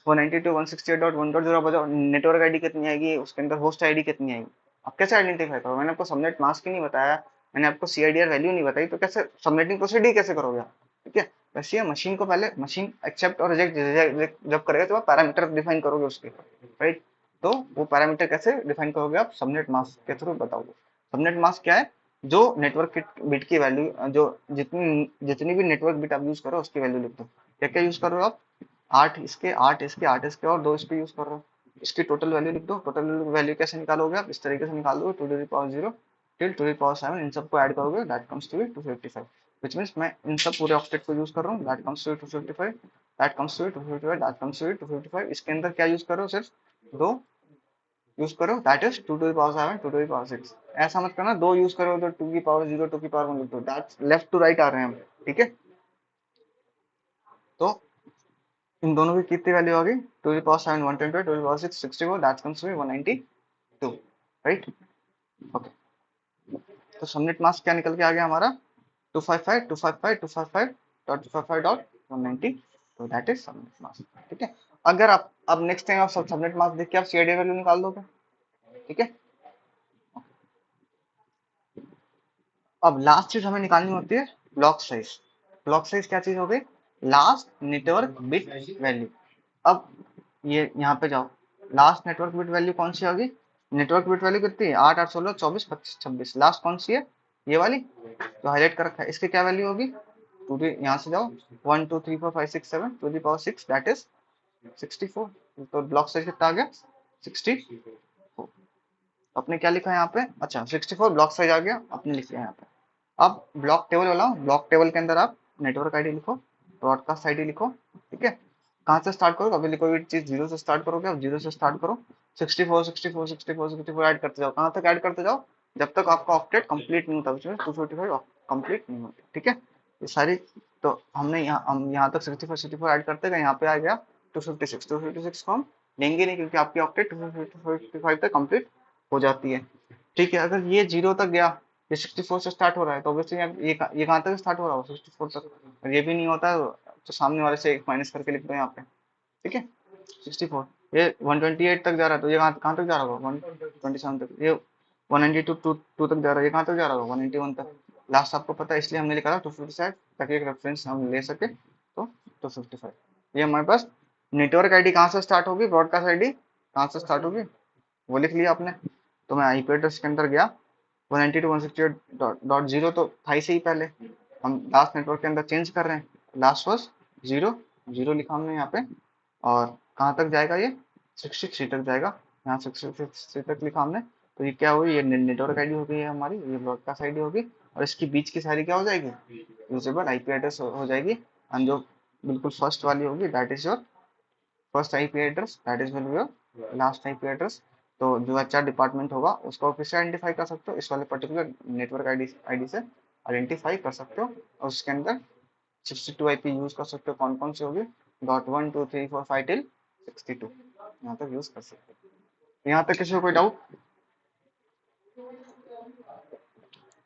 192.168.1.0 बजाओ, नेटवर्क आईडी कितनी आएगी, उसके अंदर होस्ट आईडी कितनी आएगी, आप कैसे आइडेंटिफाई करोगे? मैंने आपको सबनेट मास्क ही नहीं बताया, मैंने आपको सीआईडीआर वैल्यू नहीं बताई, तो कैसे सबनेटिंग प्रोसीड कैसे करोगे आप? ठीक है, वैसे मशीन को पहले मशीन एक्सेप्ट और रिजेक्ट जब करेगा तो आप पैरामीटर डिफाइन करोगे उसके, राइट? तो वो पैरामीटर कैसे डिफाइन करोगे आप? सबनेट मास्क के थ्रू बताओगे। सबनेट मास्क क्या है? जो नेटवर्क बिट की वैल्यू, जो जितनी भी नेटवर्क बिट आप यूज करो उसकी वैल्यू लिख दो। क्या क्या यूज कर रहे हो आप? 8 इसके और 2 इसके यूज कर रहे हो, इसकी टोटल वैल्यू लिख दो। टोटल वैल्यू कैसे निकालोगे आप? इस तरीके से निकालोगे 2 to the power 0 till 2 to the power 7, इन सबको ऐड करोगे, that comes to 255, which means मैं इन सब पूरे ऑक्टेट को यूज कर रहा हूँ, that comes to 255, that comes to 255, that comes to 255। इसके अंदर क्या यूज करो? सिर्फ दो यूज करो, that is 2 to the power 7, 2 to the power 6। ऐसा मत करना 2 यूज करो तो 2 की पावर 0, 2 की पावर 1 लिख दो, दैट्स लेफ्ट टू राइट आ रहे हैं हम। ठीक है, तो इन दोनों की कितनी वैल्यू होगी? 2 to the power 7 120, 2 to the power 6 64, that comes to 192, right? Okay, तो सबनेट मास्क क्या निकल के आ गया हमारा? 255 255 255 डॉट 255 डॉट 190, तो दैट इज सबनेट मास्क। ठीक है, अगर आप अब नेक्स्ट टाइम आप सबनेट मास्क देख के आप सीआईडी वैल्यू निकाल दोगे। ठीक है, अब लास्ट चीज हमें निकालनी होती है ब्लॉक साइज। ब्लॉक साइज क्या चीज हो गई? Last network bit value. अब ये यहाँ पे जाओ, लास्ट नेटवर्क बिट वैल्यू कौन सी होगी? नेटवर्क बिट वैल्यू कितनी है? 8 8 16 24 25 26, लास्ट कौन सी है? ये वाली जो हाईलाइट कर रखा है, इसकी क्या वैल्यू होगी? टू दी यहाँ से जाओ 1 2 3 4 5 6 7 to the power 6 that is 64। तो ब्लॉक साइज कितना आ गया? 64। अपने क्या लिखा है यहाँ पे? अच्छा 64 ब्लॉक साइज आ गया, अपने लिख लिया यहाँ पे। अब ब्लॉक टेबल वाला, ब्लॉक टेबल के अंदर आप नेटवर्क आईडी लिखो, ब्रॉडकास्ट आईडी लिखो। ठीक है, कहाँ से स्टार्ट करो? अभी कोई भी चीज जीरो से स्टार्ट करोगे, आप जीरो से स्टार्ट करो, 64 64 64 64 ऐड करते जाओ। कहाँ तक ऐड करते जाओ? जब तक आपका ऑक्टेट कंप्लीट नहीं होता, उसमें 255 कंप्लीट नहीं होती। ठीक है, ये सारी, तो हम यहाँ तक 64 64 ऐड करते गए, यहाँ पे आ गया 256। 256 को हम लेंगे नहीं क्योंकि आपकी ऑक्टेट 255 तक कंप्लीट हो जाती है। ठीक है, अगर ये जीरो तक गया, ये 64 से स्टार्ट हो रहा है, तो ऑब्वियसली ये कहाँ तक स्टार्ट हो रहा होगा? 64 तक। और ये भी नहीं होता तो सामने वाले से एक माइनस करके लिख दो यहाँ पे। ठीक है, 64, ये 128 तक जा रहा है, तो ये कहाँ तक जा रहा होगा? 127 तक। ये 192 टू तक जा रहा है, ये कहाँ तक जा रहा होगा? 181 तक। लास्ट आपको पता है इसलिए हमने लिखा था 257, ताकि एक रेफरेंस हम ले सके। तो 255, ये हमारे पास नेटवर्क आईडी कहाँ से स्टार्ट होगी, ब्रॉडकास्ट आईडी कहाँ से स्टार्ट होगी, वो लिख लिया आपने। तो मैं आईपी एड्रेस के अंदर गया, 192.168.0 तो था ही सही पहले, हम लास्ट नेटवर्क के अंदर चेंज कर रहे हैं, लास्ट वॉज 0 0 लिखा हमने यहाँ पे। और कहाँ तक जाएगा? ये 63 तक जाएगा, यहाँ 63 तक लिखा हमने। तो ये क्या हुई? ये नेटवर्क आईडी हो गई है हमारी, ये ब्रॉडकास्ट आईडी होगी, और इसकी बीच की सारी क्या हो जाएगी? यूजेबल आईपी एड्रेस हो जाएगी। एंड जो बिल्कुल फर्स्ट वाली होगी that is your first IP address, that is will your last IP address. तो जो एचआर डिपार्टमेंट होगा उसको किससे आइडेंटिफाई कर सकते हो? इस वाले पर्टिकुलर नेटवर्क आईडी से आइडेंटिफाई कर सकते हो, और उसके अंदर 62 आईपी यूज कर सकते हो। कौन कौन सी होगी? डॉट 1 2 3 4 5 टिल 62, यहाँ तक यूज कर सकते हो। यहाँ तक किसी को कोई डाउट?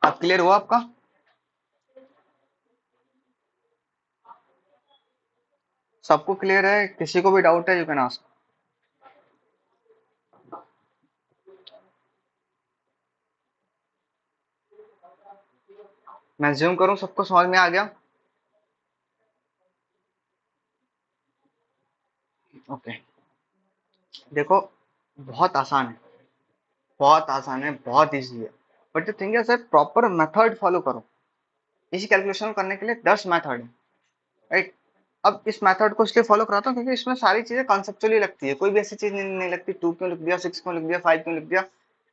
अब क्लियर हुआ आपका? सबको क्लियर है? किसी को भी डाउट है यू कैन आस्क। मैं ज्यूम करूं सबको समझ में आ गया? ओके, देखो बहुत आसान है, बहुत आसान है, बहुत इजी है, बट द थिंग है सर प्रॉपर मेथड फॉलो करो। इसी कैलकुलेशन करने के लिए 10 मेथड है, राइट? अब इस मेथड को इसलिए फॉलो कराता हूँ क्योंकि इसमें सारी चीजें कॉन्सेप्चुअली लगती है, कोई भी ऐसी चीज नहीं लगती 2 क्यों लिख दिया, 6 क्यों लिख दिया, 5 क्यों लिख दिया।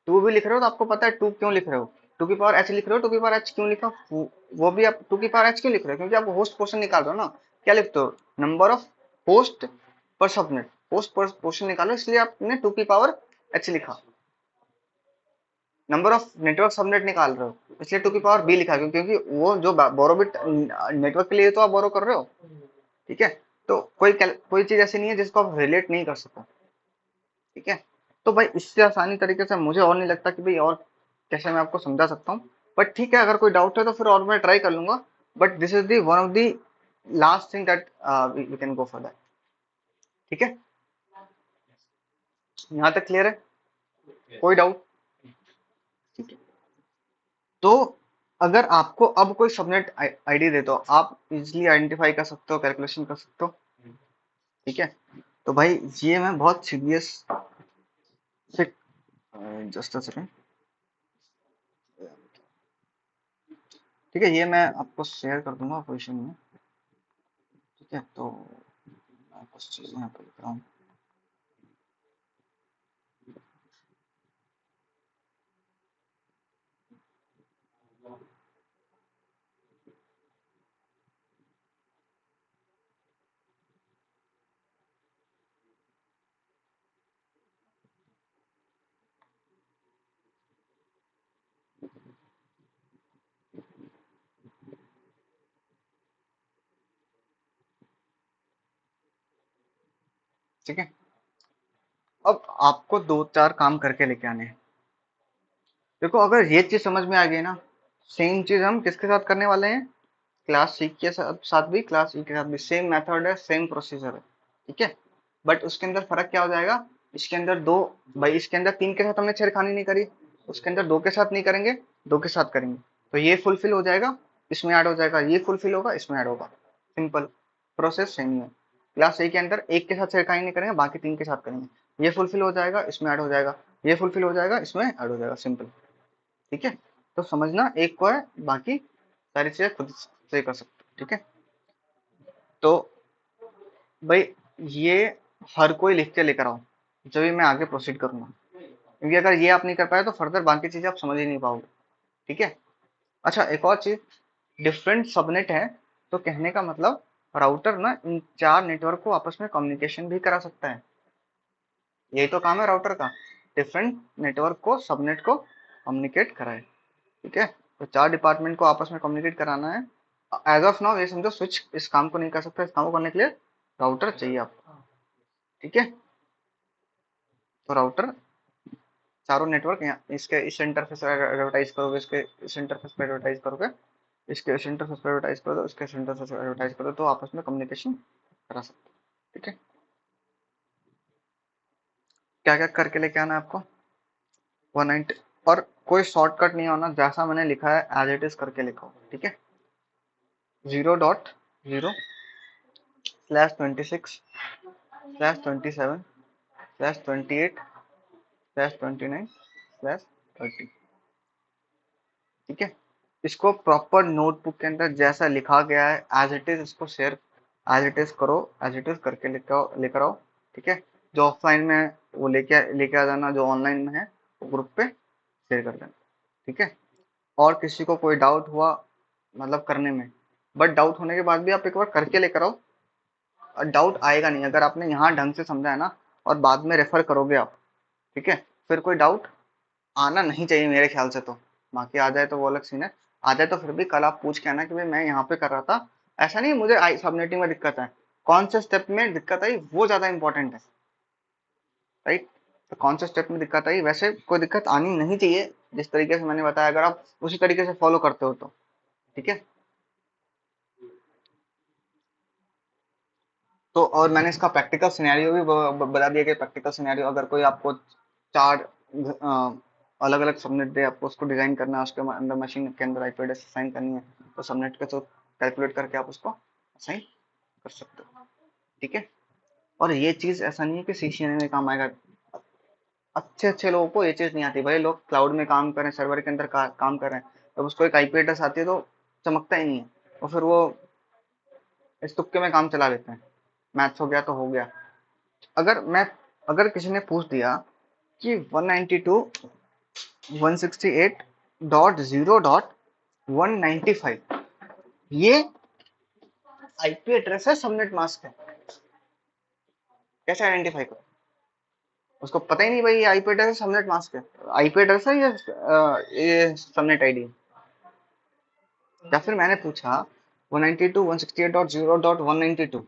2 भी लिख रहे हो तो आपको पता है 2 क्यों लिख रहे हो, 2 की पावर एच लिख रहे हो, 2 की पावर एच क्यों लिखा, वो भी आप 2 की पावर एच क्यों लिख रहे हो? क्योंकि आप होस्ट पोर्शन निकाल रहे हो ना। क्या लिखते हो? Number of host per subnet, post portion निकालो, इसलिए आपने 2 की पावर h लिखा। नंबर ऑफ नेटवर्क सबनेट निकाल रहे हो इसलिए 2 की पावर b लिखा, क्योंकि वो जो बोरो बिट नेटवर्क के लिए तो आप बोरो कर रहे हो, ठीक है। तो कोई चीज ऐसी नहीं है जिसको आप रिलेट नहीं कर सको, ठीक है। तो भाई इससे आसानी तरीके से मुझे और नहीं लगता कि भाई और कैसे मैं आपको समझा सकता हूँ। बट ठीक है, अगर कोई डाउट है तो फिर और मैं ट्राई कर लूंगा। But this is the one of the last thing that we can go for that, ठीक है। यहाँ तक क्लियर है? कोई डाउट? ठीक है। तो अगर आपको अब कोई सबनेट आईडी दे, तो आप इजिली आइडेंटिफाई कर सकते हो, कैलकुलेशन कर सकते हो, ठीक है। तो भाई ये मैं बहुत सीरियस से, जस्ट अ सेकंड, ठीक है, ये मैं आपको शेयर कर दूंगा क्वेश्चन में, ठीक है। तो मैं कुछ चीजें यहाँ पे लिख रहा हूँ, ठीक है। अब आपको 2-4 काम करके लेके आने हैं। देखो, अगर ये चीज समझ में आ गई ना, सेम चीज हम किसके साथ करने वाले हैं, क्लास सी के साथ भी, क्लास ई के साथ भी सेम मेथड है, सेम प्रोसीजर है, ठीक है। बट उसके अंदर फर्क क्या हो जाएगा, इसके अंदर दो, भाई इसके अंदर 3 के साथ हमने छेड़खानी नहीं करी, उसके अंदर 2 के साथ नहीं करेंगे, 2 के साथ करेंगे, तो ये फुलफिल हो जाएगा, इसमें ऐड हो जाएगा, ये फुलफिल होगा, इसमें ऐड होगा, सिंपल प्रोसेस सेम ही है। क्लास ए के अंदर 1 के साथ छेड़खानी नहीं करेंगे, बाकी 3 के साथ करेंगे, ये फुलफिल हो जाएगा, इसमें ऐड हो जाएगा, ये फुलफिल हो जाएगा, इसमें ऐड हो जाएगा, सिंपल, ठीक है। तो समझना एक को है, बाकी सारी चीजें खुद से कर सकते हो, ठीक है। तो भाई ये हर कोई लिख के लेकर आओ जब भी मैं आगे प्रोसीड करूंगा, क्योंकि अगर ये आप नहीं कर पाए तो फर्दर बाकी चीजें आप समझ ही नहीं पाओगे, ठीक है। अच्छा, एक और चीज, डिफरेंट सबनेट है, तो कहने का मतलब राउटर ना इन 4 नेटवर्क को आपस में कम्युनिकेशन भी करा सकता है, यही तो काम है राउटर का, डिफरेंट नेटवर्क को, सबनेट को कम्युनिकेट कराए, ठीक है। तो 4 डिपार्टमेंट को आपस में कम्युनिकेट कराना है। एज ऑफ नाउ ये समझो स्विच इस काम को नहीं कर सकता, इस काम को करने के लिए राउटर चाहिए आपको, ठीक है। तो राउटर चारों नेटवर्क यहाँ, इसके इस इंटरफेस पर एडवर्टाइज करोगे, इसके इस इंटरफेस पर एडवर्टाइज करोगे, इसके इस इंटरफेस पर एडवर्टाइज कर दो, इसके इस इंटरफेस पर एडवर्टाइज कर दो, तो आपस में कम्युनिकेशन करा सकते हो, ठीक है। क्या क्या करके लेके आना है आपको, 190, और कोई शॉर्टकट नहीं होना, जैसा मैंने लिखा है एज इट इज करके लिखो, ठीक है। 0.0/27/28/29/30, ठीक है। इसको प्रॉपर नोटबुक के अंदर जैसा लिखा गया है एज इट इज, इसको शेयर एज इट इज करो, एज इट इज करके लेकर आओ, ठीक है। जो ऑफलाइन में है वो लेके आ जाना, जो ऑनलाइन में है वो ग्रुप पे शेयर कर देना, ठीक है। और किसी को कोई डाउट हुआ मतलब करने में, बट डाउट होने के बाद भी आप एक बार करके लेकर आओ, और डाउट आएगा नहीं अगर आपने यहाँ ढंग से समझा है ना, और बाद में रेफर करोगे आप, ठीक है। फिर कोई डाउट आना नहीं चाहिए मेरे ख्याल से, तो बाकी आ जाए तो वो अलग सीन है, आ जाए तो फिर भी कल आप पूछ के आना कि भाई मैं यहाँ पे कर रहा था, ऐसा नहीं मुझे आई सबनेटिंग में दिक्कत है, कौन से स्टेप में दिक्कत आई वो ज्यादा इंपॉर्टेंट है, राइट। तो कौन से स्टेप में दिक्कत आई, वैसे कोई दिक्कत आनी नहीं चाहिए, जिस तरीके से मैंने बताया अगर आप उसी तरीके से फॉलो करते हो तो, ठीक है। तो और मैंने इसका प्रैक्टिकल सिनेरियो भी बता दिया कि प्रैक्टिकल सिनेरियो अगर कोई आपको 4 अलग अलग सबनेट दे, आपको उसको डिजाइन करना है, उसके अंदर मशीन के अंदर आईपी एड्रेस असाइन करनी है, तो सबनेट के थ्रू कैलकुलेट करके आप उसको असाइन कर सकते हो, ठीक है। और ये चीज ऐसा नहीं है कि सीसीएनए में काम आएगा, अच्छे अच्छे लोगों को ये चीज नहीं आती, भाई लोग क्लाउड में काम कर रहे हैं, सर्वर के अंदर काम कर रहे हैं, जब उसको एक आईपी एड्रेस आती है तो चमकता ही नहीं है, और फिर वो इस तुक्के में काम चला लेते हैं, मैथ्स हो गया तो हो गया। अगर मैं अगर किसी ने पूछ दिया कि 192.168.0.195 ये आईपी एड्रेस है सबनेट मास्क है, कैसे आइडेंटिफाई करो? उसको पता ही नहीं भाई ये आईपी एड्रेस है सबनेट मास्क है, आईपी एड्रेस है ये सबनेट आईडी। या फिर मैंने पूछा 192.168.0.192,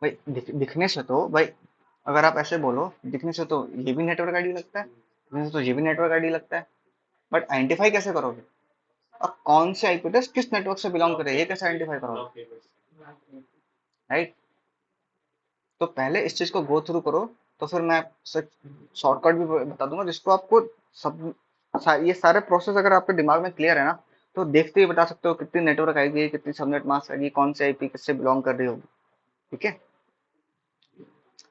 भाई दिखने से तो भाई, अगर आप ऐसे बोलो दिखने से तो ये भी नेटवर्क आईडी लगता है, दिखने से तो ये भी नेटवर्क आईडी लगता है, बट आइडेंटिफाई कैसे करोगे? और कौन से आईपी एड्रेस किस नेटवर्क से बिलोंग करे ये कैसे आइडेंटिफाई करोगे? राइट। तो पहले इस चीज को गो थ्रू करो, तो फिर मैं शॉर्टकट भी बता दूंगा जिसको आपको सब ये सारे प्रोसेस अगर आपके दिमाग में क्लियर है ना, तो देखते ही बता सकते हो कितनी नेटवर्क आएगी, कितनी सबनेट मास्क आएगी, कौन सी आईपी किससे बिलोंग कर रही होगी। ठीक है।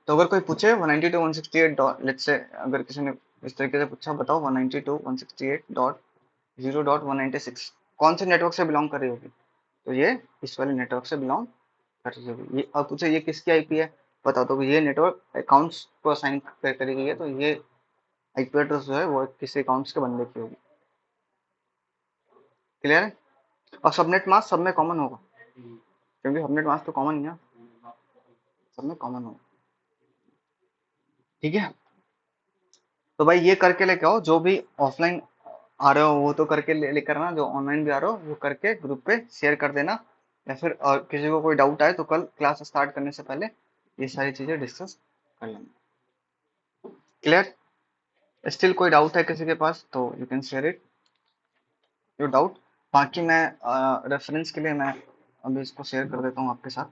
तो अगर कोई पूछे 192.168 डॉट, लेट्स से अगर किसी ने इस तरीके से पूछा बताओ 192.168.0.196 कौन से नेटवर्क से बिलोंग कर रही होगी, तो ये इस वाले नेटवर्क से बिलोंग कर रही होगी। ये और पूछे ये किसकी आईपी है, बताओ तो ये नेटवर्क अकाउंट्स को असाइन करी गई है, तो ये आईपी एड्रेस जो है वो किसी अकाउंट्स के बंदे की होगी। क्लियर है? और सबनेट मास्क सब में कॉमन होगा, क्योंकि सबनेट मास्क तो कॉमन ही है, सब में कॉमन होगा। ठीक है। तो भाई ये करके लेके आओ, जो भी ऑफलाइन आ रहे हो वो तो करके लेकर आना, जो ऑनलाइन भी आ रहे हो वो करके ग्रुप पे शेयर कर देना, या फिर किसी को कोई डाउट आए तो कल क्लास स्टार्ट करने से पहले ये सारी चीजें डिस्कस कर लेना। क्लियर? स्टिल कोई डाउट है किसी के पास तो you can share it your doubt. बाकी मैं रेफरेंस के लिए मैं अभी इसको शेयर कर देता हूँ आपके साथ।